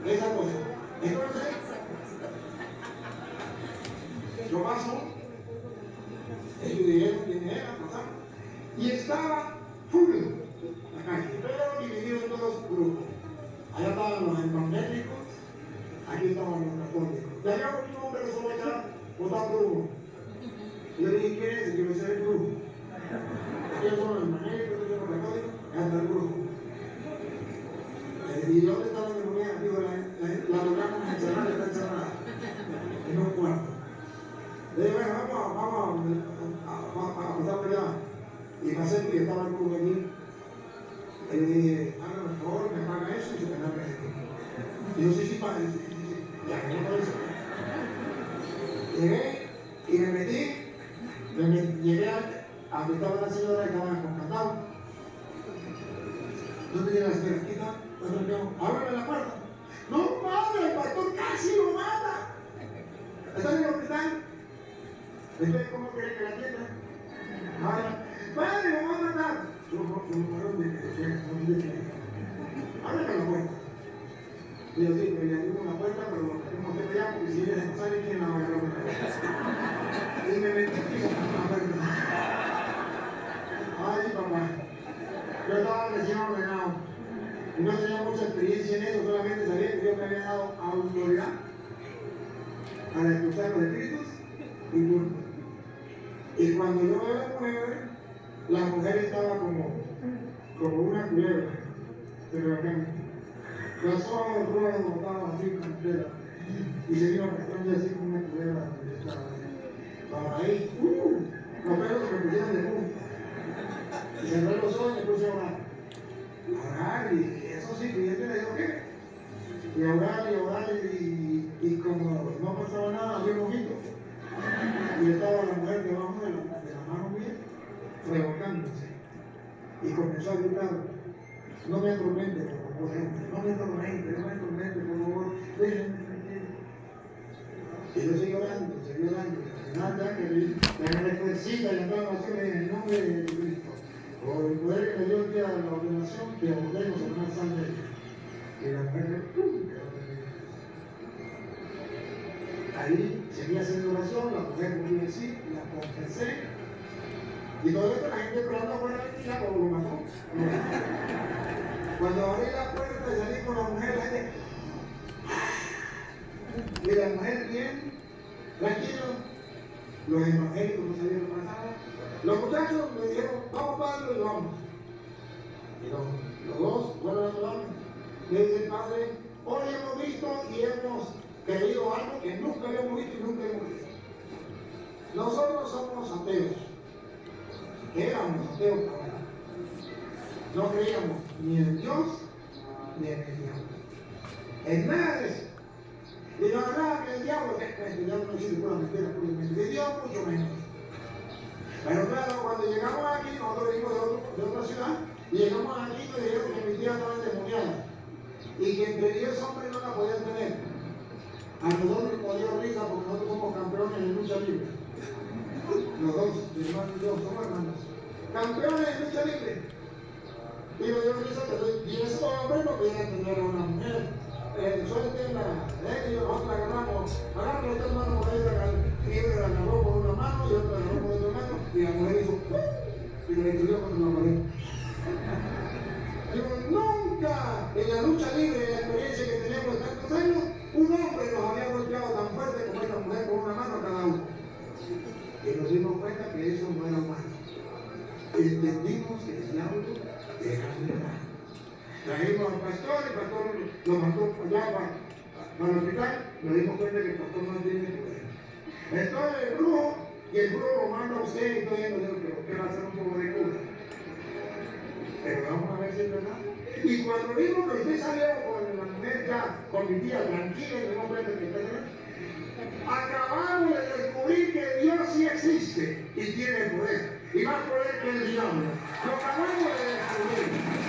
esa cosa. Entonces, yo paso, ellos dijeron quién era, pasar, y estaba full la calle, pero dividido en dos grupos. Allá estaban los evangélicos, aquí estaban los católicos. Y allá un hombre que solo allá votando brujo. Y yo le dije, ¿quién es? Y yo me decía, el brujo. Aquellos son los evangélicos, aquellos son los católicos, hasta el brujo. ¿Y dónde está la demonía? Digo, la logramos encerrada, está encerrada. En un cuarto. Le dije, bueno, vamos a pasar por allá. Y pasé porque estaba el brujo allí. Y le dije, hágame por favor, me paga eso y se me da esto. Y yo, sí, padre, sí. Ya, no por eso. Llegué y me metí, llegué a donde estaba la señora que estaba con candado. ¿Dónde llega la señora? Aquí está. Ábreme la puerta. No, padre, el pastor casi lo mata. ¿Está en el hospital? ¿Usted cómo quiere que la atienda? Padre, lo va a matar. Yo no ábreme la puerta. Y yo sí, le abrimos la puerta, pero lo tenemos que ya porque si ella se sale, ¿quién la va a agarrar? Y me metí la puerta. Ay, papá. Yo estaba recién ordenado. No tenía mucha experiencia en eso, solamente sabía que Dios me había dado autoridad para expulsar los espíritus y turnos. Y cuando yo veo a la mujer estaba como una culebra, pero acá las hojas rojas botaban así completa y se vino arrastrando así como una culebra estaba ahí. Los pelos se me pusieron de punta y cerré los ojos y me puse a orar. Y eso sí, cliente le dijo ¿qué? Y orar y como no pasaba nada, había un ojito. Y estaba la mujer debajo de la mano mía, revolcándose. Y comenzó a gritar, no me atormente, por favor, no me atormente, por favor, déjenme tranquilo. Y yo seguí orando. Al final ya que me refrescita y andaba haciendo en el nombre de Cristo. Por el poder que me dio el día de la ordenación, que ordenemos en una sangre. Y la mujer ahí seguía haciendo oración, la mujer murió así, la confesé. Y todo esto la gente esperando afuera de la como lo mató. Cuando abrí la puerta y salí con la mujer, la gente. Y la mujer bien, tranquilo. Los evangélicos no sabían lo que pasaba. Los muchachos me dijeron, vamos padre, y vamos. Y los dos fueron a hablar. Me dice el padre, hoy hemos visto y hemos creído algo que nunca habíamos visto y nunca hemos visto. Nosotros somos ateos. Éramos ateos para nada. No creíamos ni en Dios ni en el diablo. En nada de eso. Y la verdad que el diablo no existe pura mentira, de Dios mucho menos. Pero claro, cuando llegamos aquí, nosotros venimos de otra ciudad, y llegamos aquí y nos dijeron que mi tía estaba endemoniada y que entre 10 hombres no la podían tener. A nosotros nos dio risa porque nosotros somos campeones en lucha libre. Los dos, mi hermano y yo, somos hermanos. Campeones en lucha libre. Y me dio risa que 10 hombres no podían tener a una mujer. Suéltenla, y nosotros la agarramos, agarramos esta mano por ahí, la agarró por una mano y otra la agarró por otra mano, y la mujer hizo y le estudió contra la pared. Digo, nunca en la lucha libre, en la experiencia que teníamos de tantos años, un hombre nos había golpeado tan fuerte como esta mujer con una mano a cada uno. Y nos dimos cuenta que eso no era humano. Entendimos que el diablo era un hermano. Trajimos al pastor, el pastor lo mandó allá para el hospital, nos dimos cuenta que el pastor no tiene poder. Entonces el brujo, y el brujo lo manda a usted y todo eso, pero usted va a hacer un poco de cura. Pero vamos a ver si es verdad. Y cuando vimos que usted salió con la mujer ya, con mi tía tranquila, y no cuenta que está bien, acabamos de descubrir que Dios sí existe y tiene poder, y más poder que el diablo. Lo acabamos de descubrir.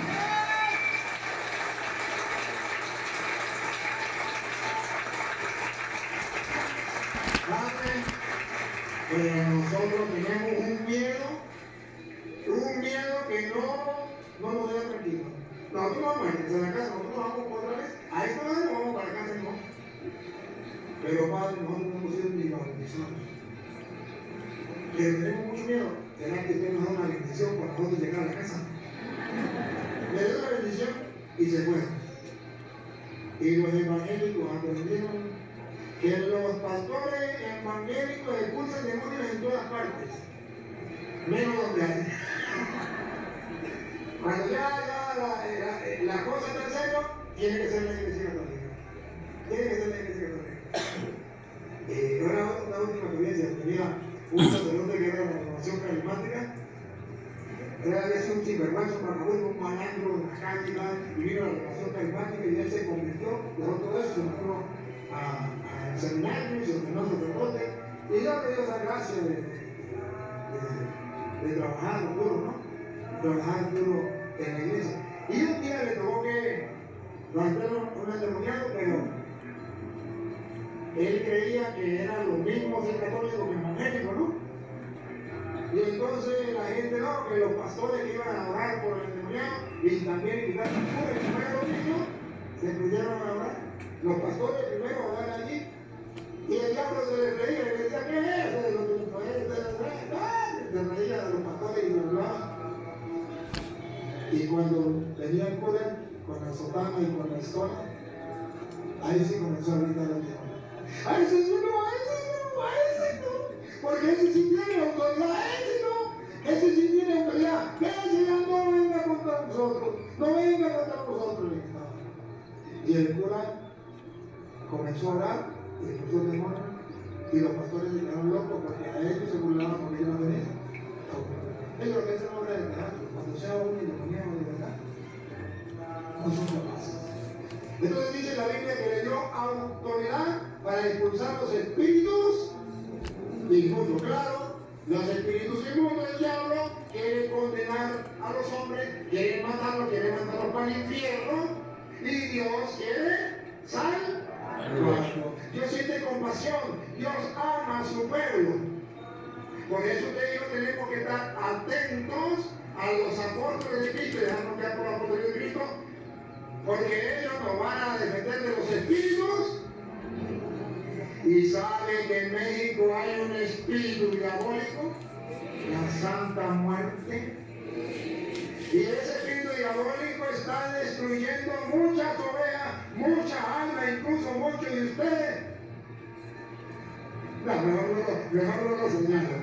Pero nosotros tenemos un miedo que no nos deja tranquilos. Nosotros no vamos a irnos a la casa, nosotros vamos otra vez. A esta hora no vamos para la casa, no. Pero Padre, nosotros no hemos sido ni bautizados. Pero tenemos mucho miedo. ¿Será que usted nos da una bendición para nosotros llegar a la casa? Le dio una bendición y se fueron. Y los evangélicos aprendieron que los pastores evangélicos expulsan demonios en todas partes, menos donde hay. Cuando ya la cosa está en serio, tiene que ser la iglesia católica. Tiene que ser la iglesia católica. Una última experiencia. Tenía un sacerdote que era de la renovación carismática. Había sido un sinvergüenza, un vagabundo, un malandro en la calle, y vino a la renovación carismática y él se convirtió, dejó todo eso, se metió al seminario, se ordenó sacerdote, y Dios le dio esa gracia de trabajar duro, ¿no? Trabajar duro en la iglesia. Y un día le tocó que plantearon un endemoniado, pero él creía que era lo mismo ser católico que evangélico, ¿no? Y entonces la gente, no, que los pastores que iban a orar por el endemoniado y también invitar a los pastores, primero los niños se pusieron a orar. Los pastores primero a orar allí y el diablo se les reía y le decía, ¿qué es eso? Se reía de los pastores y los hablaba. Y cuando venía el cura con la sotana y con la estola, ahí sí comenzó a gritar el diablo. ¡A ese sí no! ¡A ese no! ¡A ese no! Porque ese sí tiene autoridad, ese no, ese sí tiene autoridad, ese ya no venga contra nosotros, no venga contra nosotros. Y el cura comenzó a orar y expulsó el demonio, y los pastores se quedaron locos porque a ellos se burlaban porque ellos no venían. Ellos que hacen obra de teatro, cuando sea un endemoniado de verdad, no son capaces. Entonces dice la Biblia que le dio autoridad para expulsar los espíritus inmundos. Claro, los espíritus inmundos del diablo quieren condenar a los hombres, quieren mandarlos para el infierno, y Dios quiere salvarlos. Dios siente compasión, Dios ama a su pueblo. Por eso te digo, tenemos que estar atentos a los apóstoles de Cristo, dejando que por los apóstoles de Cristo, porque ellos nos van a defender de los espíritus. Y saben que en México hay un espíritu diabólico, la Santa Muerte. Y ese espíritu diabólico está destruyendo muchas ovejas, muchas almas, incluso muchos de ustedes. No, mejor no lo señalo.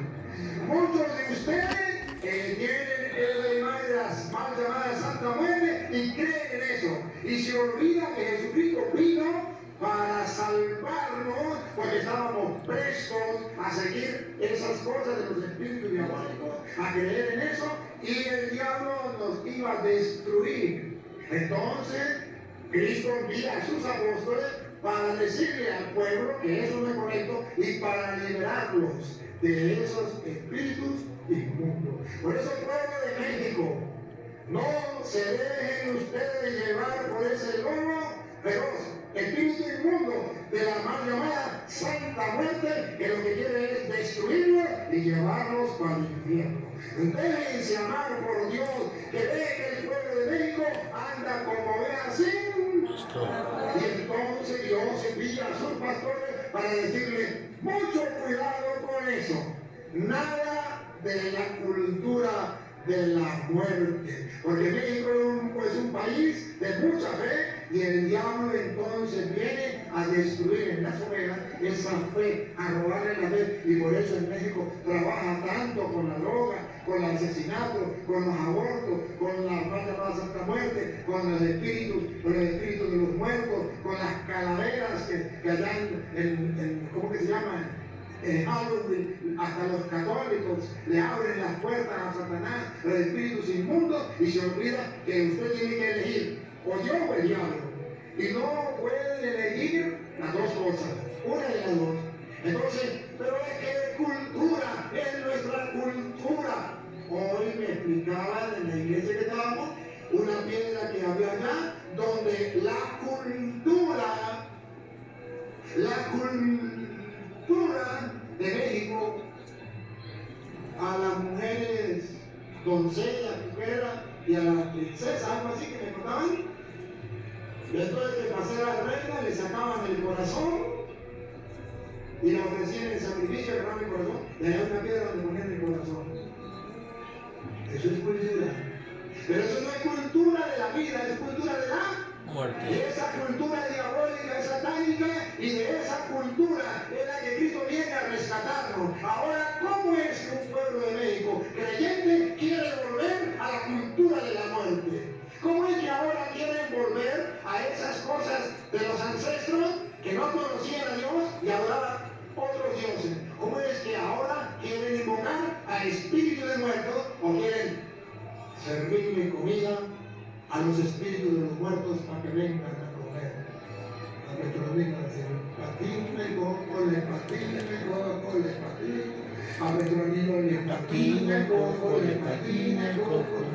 Muchos de ustedes tienen el imagen de las mal llamadas Santa Muerte y creen en eso. Y se olvida que Jesucristo vino para salvarnos, porque estábamos prestos a seguir esas cosas de los espíritus diabólicos, a creer en eso, y el diablo nos iba a destruir. Entonces, Cristo envía a sus apóstoles para decirle al pueblo que eso no es correcto y para liberarlos de esos espíritus inmundos. Por eso, pueblo de México, no se dejen ustedes llevar por ese lobo feroz, espíritu inmundo de la mal llamada Santa Muerte, que lo que quiere es destruirlos y llevarlos para el infierno. Déjense amar por Dios, que ve que el pueblo de México anda como ovejas sin pastor. Y entonces Dios envía a sus pastores para decirle, mucho cuidado con eso. Nada de la cultura de la muerte, porque México es un país de mucha fe, y el diablo entonces viene a destruir en las ovejas esa fe, a robarle la fe, y por eso en México trabaja tanto con la droga, con el asesinato, con los abortos, con la mal llamada Santa Muerte, con los espíritus de los muertos, con las calaveras que allá ¿cómo que se llama? Hasta los católicos le abren las puertas a Satanás, los espíritus inmundos, y se olvida que usted tiene que elegir o yo o el diablo, y no pueden elegir las dos cosas, una de las dos. Entonces, pero es que cultura, es nuestra cultura. Hoy me explicaban en la iglesia que estábamos una piedra que había allá donde la cultura de México a las mujeres doncellas, mujeres y a las princesas, algo así que me contaban. Después de que pasé a la reina, le sacaban el corazón y le ofrecían el sacrificio, le daban el corazón, y había una piedra donde ponían el corazón. Eso es cultura. Pero eso no es cultura de la vida, es cultura de la muerte. de esa cultura diabólica, satánica, y de esa cultura es la que Cristo viene a rescatarnos. Ahora, ¿cómo es que un pueblo de México creyente quiere volver a la cultura de la muerte? ¿Cómo es que ahora quieren volver a esas cosas de los ancestros que no conocían a Dios y adoraban otros dioses? ¿Cómo es que ahora quieren invocar a espíritus de muertos o quieren servirle comida a los espíritus de los muertos para que vengan a comer? A que te lo digan así, patine, coco, le patine, coco, le patine. A nuestro amigo le patine, coco, le patine, coco.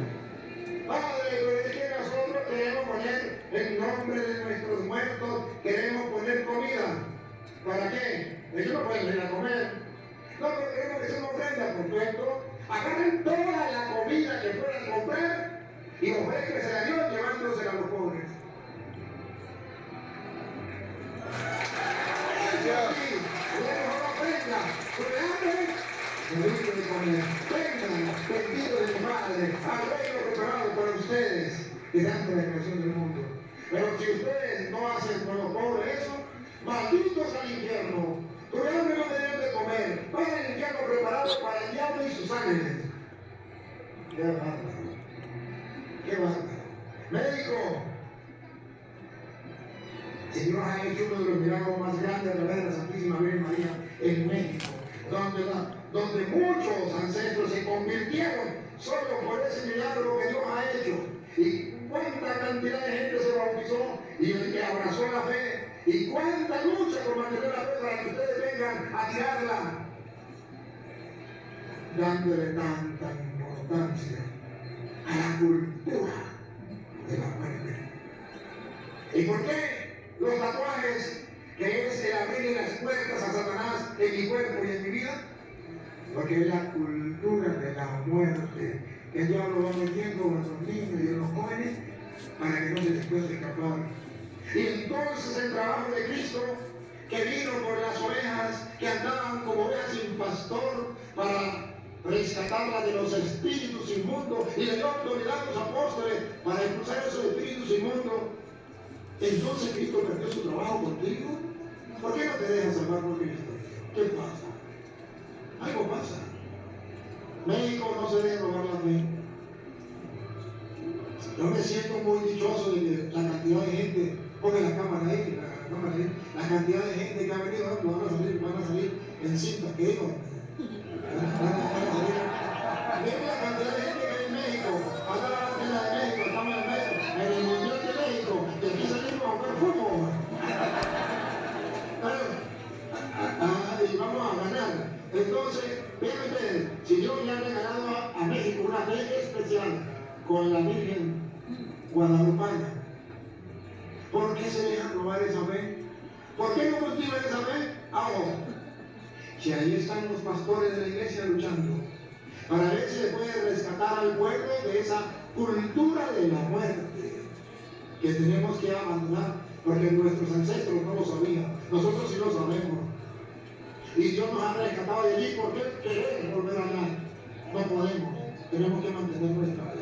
Padre, pero es que nosotros queremos poner el nombre de nuestros muertos, queremos poner comida. ¿Para qué? Ellos no pueden ir a comer. No, pero queremos que sea una ofrenda, perfecto. Agarren toda la comida que puedan comprar y ofrézcasela a Dios llevándosela a los pobres. Sí, la mejor ofrenda. ¿Tuve hambre? Bendito de comer. Vengan, bendito de mi Padre, al reino preparado para ustedes, que dan la creación del mundo. Pero si ustedes no hacen con los pobres eso, malditos al infierno. Tu hambre no deberían de comer. Van al infierno preparado para el diablo y sus ángeles. Qué bárbaro. Qué bárbaro. Médico, si Dios ha hecho uno de los milagros más grandes a través de la Santísima Virgen María en México, donde muchos ancestros se convirtieron solo por ese milagro que Dios ha hecho. Y cuánta cantidad de gente se bautizó y el que abrazó la fe. Y cuánta lucha por mantener la fe para que ustedes vengan a tirarla, dándole tanta importancia a la cultura de la muerte. ¿Y por qué los tatuajes, que es el abrir las puertas a Satanás en mi cuerpo y en mi vida? Porque es la cultura de la muerte que el diablo va metiendo a los niños y a los jóvenes para que no se les pueda escapar. Y entonces el trabajo de Cristo, que vino por las ovejas que andaban como ovejas sin pastor para rescatarlas de los espíritus inmundos, y le dio autoridad a los apóstoles para expulsar esos espíritus inmundos, entonces Cristo perdió su trabajo contigo. ¿Por qué no te dejas salvar por Cristo? ¿Qué pasa? Algo pasa. México no se debe robar la fe. Yo me siento muy dichoso de que la cantidad de gente, ponme la cámara ahí, la cantidad de gente que ha venido, van a salir en cinta, ¿qué digo? Miren la cantidad de gente que hay en México, acá la bandera de México, estamos en México, en el Mundial de México, y aquí salimos a jugar fútbol. Y vamos a ganar. Entonces, vean ustedes, si Dios le ha regalado a México una fe especial con la Virgen Guadalupana, ¿por qué se dejan robar esa fe? ¿Por qué no cultivan esa fe? Ahora, si ahí están los pastores de la iglesia luchando para ver si se puede rescatar al pueblo de esa cultura de la muerte que tenemos que abandonar, porque nuestros ancestros no lo sabían, nosotros sí lo sabemos. Y Dios nos ha rescatado de allí. ¿Por qué queremos volver allá? No podemos, tenemos que mantener nuestra fe.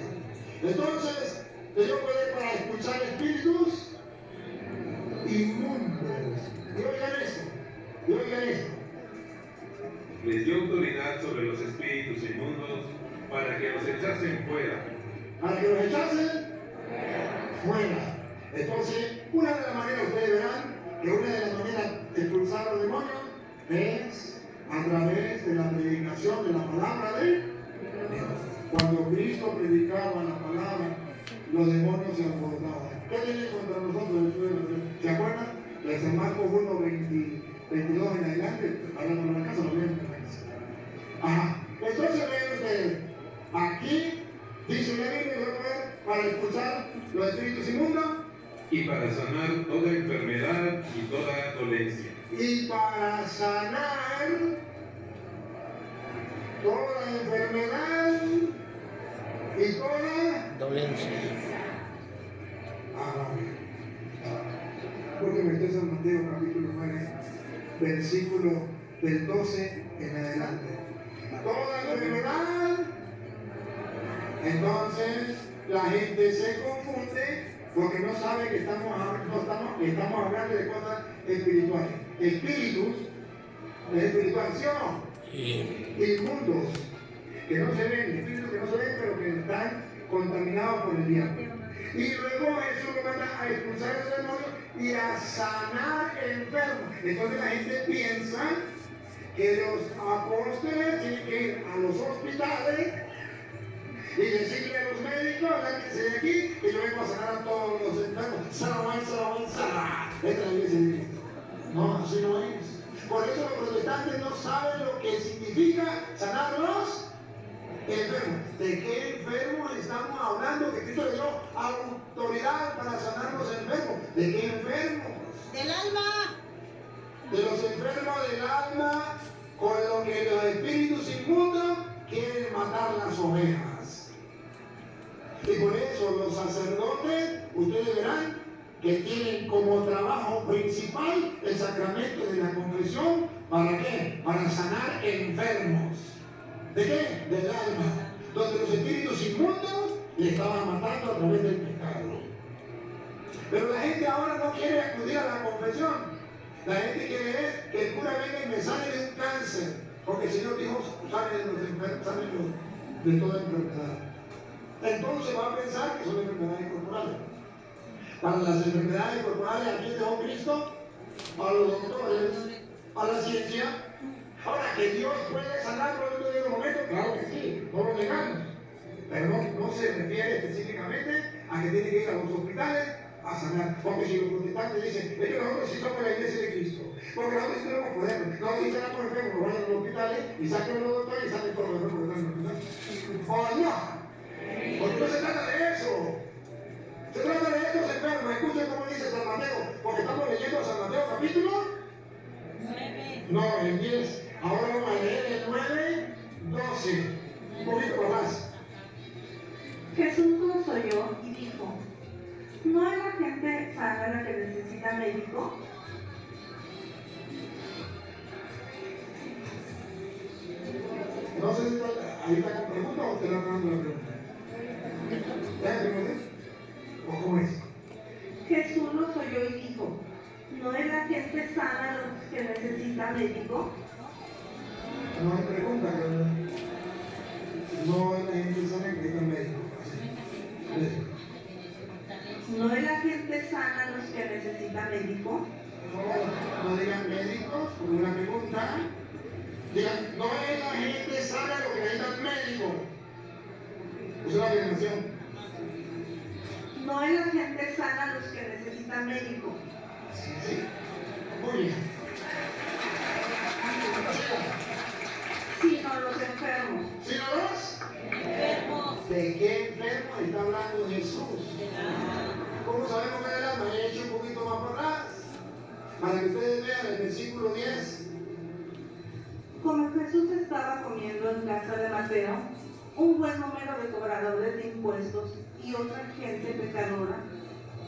Entonces, Dios puede para expulsar espíritus inmundos. Y oigan esto, y oigan esto. Les dio autoridad sobre los espíritus inmundos para que los echasen fuera. Para que los echasen fuera. Entonces, una de las maneras, ustedes verán que una de las maneras de expulsar a los demonios es a través de la predicación de la palabra de Dios. Cuando Cristo predicaba la palabra, los demonios se alborotaban. ¿Qué tiene contra nosotros? ¿Se acuerdan? De San Marcos 1, 22 en adelante, hablando de la casa, lo ven en la casa. Ajá. Entonces ven ustedes, aquí dice la Biblia, para expulsar los espíritus inmundos y para sanar toda enfermedad y toda dolencia. Y para sanar toda enfermedad y toda dolencia. Porque me está San Mateo capítulo 9, versículo del 12 en adelante. Toda enfermedad. Entonces la gente se confunde porque no sabe que estamos hablando de cosas espirituales. Espíritus es espiritual, ¿sí o no? Sí. Inmundos, que no se ven, espíritus que no se ven, pero que están contaminados por el diablo. Y luego Jesús lo manda a expulsar a los demonios y a sanar enfermos. Entonces la gente piensa que los apóstoles tienen que ir a los hospitales y decirle a los médicos, sáquense de aquí, y yo vengo a sanar a todos los enfermos. Sana. Esta es la iglesia de Cristo. No, así no es. Por eso los protestantes no saben lo que significa sanar los enfermos. ¿De qué enfermos estamos hablando? Que Cristo le dio autoridad para sanar los enfermos. ¿De qué enfermos? Del alma. De los enfermos del alma, con lo que los espíritus inmundos quieren matar las ovejas. Y por eso los sacerdotes, ustedes verán que tienen como trabajo principal el sacramento de la confesión. ¿Para qué? Para sanar enfermos. ¿De qué? Del alma. Donde los espíritus inmundos le estaban matando a través del pecado. Pero la gente ahora no quiere acudir a la confesión. La gente quiere que el cura venga y me sane de un cáncer. Porque el Señor dijo, sane de los enfermos, sane de toda enfermedad. Entonces va a pensar que son enfermedades corporales. Para las enfermedades corporales, ¿a quién dejó Cristo? A los doctores, a la ciencia. Ahora, que Dios puede sanarlo en un momento, claro que sí, no lo negamos. Pero no se refiere específicamente a que tiene que ir a los hospitales a sanar. Porque si los protestantes dicen, es que nosotros sí somos la iglesia de Cristo, porque nosotros sí tenemos poder, nosotros sí sanamos enfermos, vayan a los hospitales y saquen a los doctores y saquen todos los enfermos que están en los hospitales. ¡Oh, no! Porque no se trata de eso. Se trata de estos enfermos. Escuchen cómo dice San Mateo, porque estamos leyendo San Mateo capítulo 9. No, el 10. Ahora vamos a leer el 9, 12. Un poquito más. Jesús los oyó y dijo, ¿no es la gente sana la que necesita médico? No sé si ahí está con pregunta o te la dando la pregunta. ¿O cómo es? Jesús los oyó y dijo, ¿no es la gente sana los que necesita médico? No hay pregunta, ¿verdad? No es la gente sana que necesita médico. ¿No es la gente sana los que necesita médico? No digan médicos, por una pregunta. Digan, no es la gente sana lo que necesita médico. Es una afirmación. ¿No es la gente sana los que necesita médico? Sí. Muy bien. Sino los enfermos. ¿Sí no los? Enfermos. ¿De qué enfermo está hablando Jesús? ¿Cómo sabemos que era? Me he hecho un poquito más para atrás. Para que ustedes vean el versículo 10. Como Jesús estaba comiendo en casa de Mateo, un buen número de cobradores de impuestos y otra gente pecadora.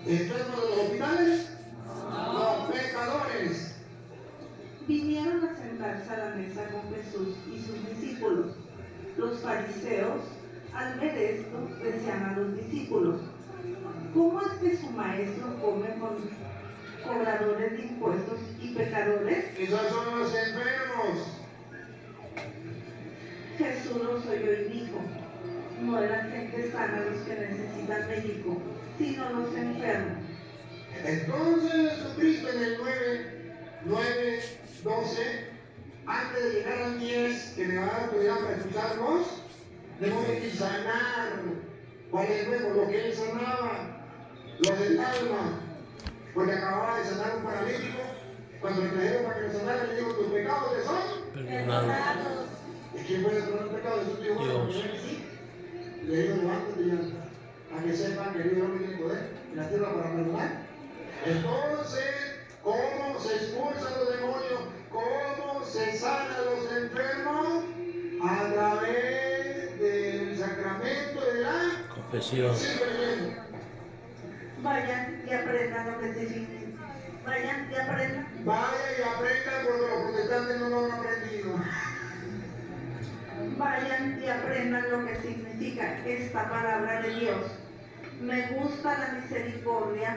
¿Enfermos de los hospitales? Los pecadores. Vinieron a sentarse a la mesa con Jesús y sus discípulos. Los fariseos, al ver esto, decían a los discípulos, ¿cómo es que su maestro come con cobradores de impuestos y pecadores? Esos son los enfermos. Jesús los oyó y dijo, no es la gente sana los que necesitan médico, sino los enfermos. Entonces Jesucristo en el 9, 12, antes de llegar al 10, que me va a dar autoridad para escucharnos, debemos de sanar. ¿Cuál es luego? Lo que él sanaba, lo del alma. Porque acababa de sanar un paralítico, cuando le trajeron para que lo sanara, le dijo, tus pecados te son Perdonados. ¿Y quién puede perdonar el pecado? Jesús dijo, bueno, Dios. sí. Le dijo, levántate y anda, a que sepan que Dios no tiene poder en la tierra para perdonar. Entonces, ¿cómo se expulsan los demonios? ¿Cómo se sanan los enfermos? A Presión. Vayan y aprendan lo que significa. Vayan y aprendan. Vaya y aprendan porque los protestantes no lo han aprendido. Vayan y aprendan lo que significa esta palabra de Dios. Me gusta la misericordia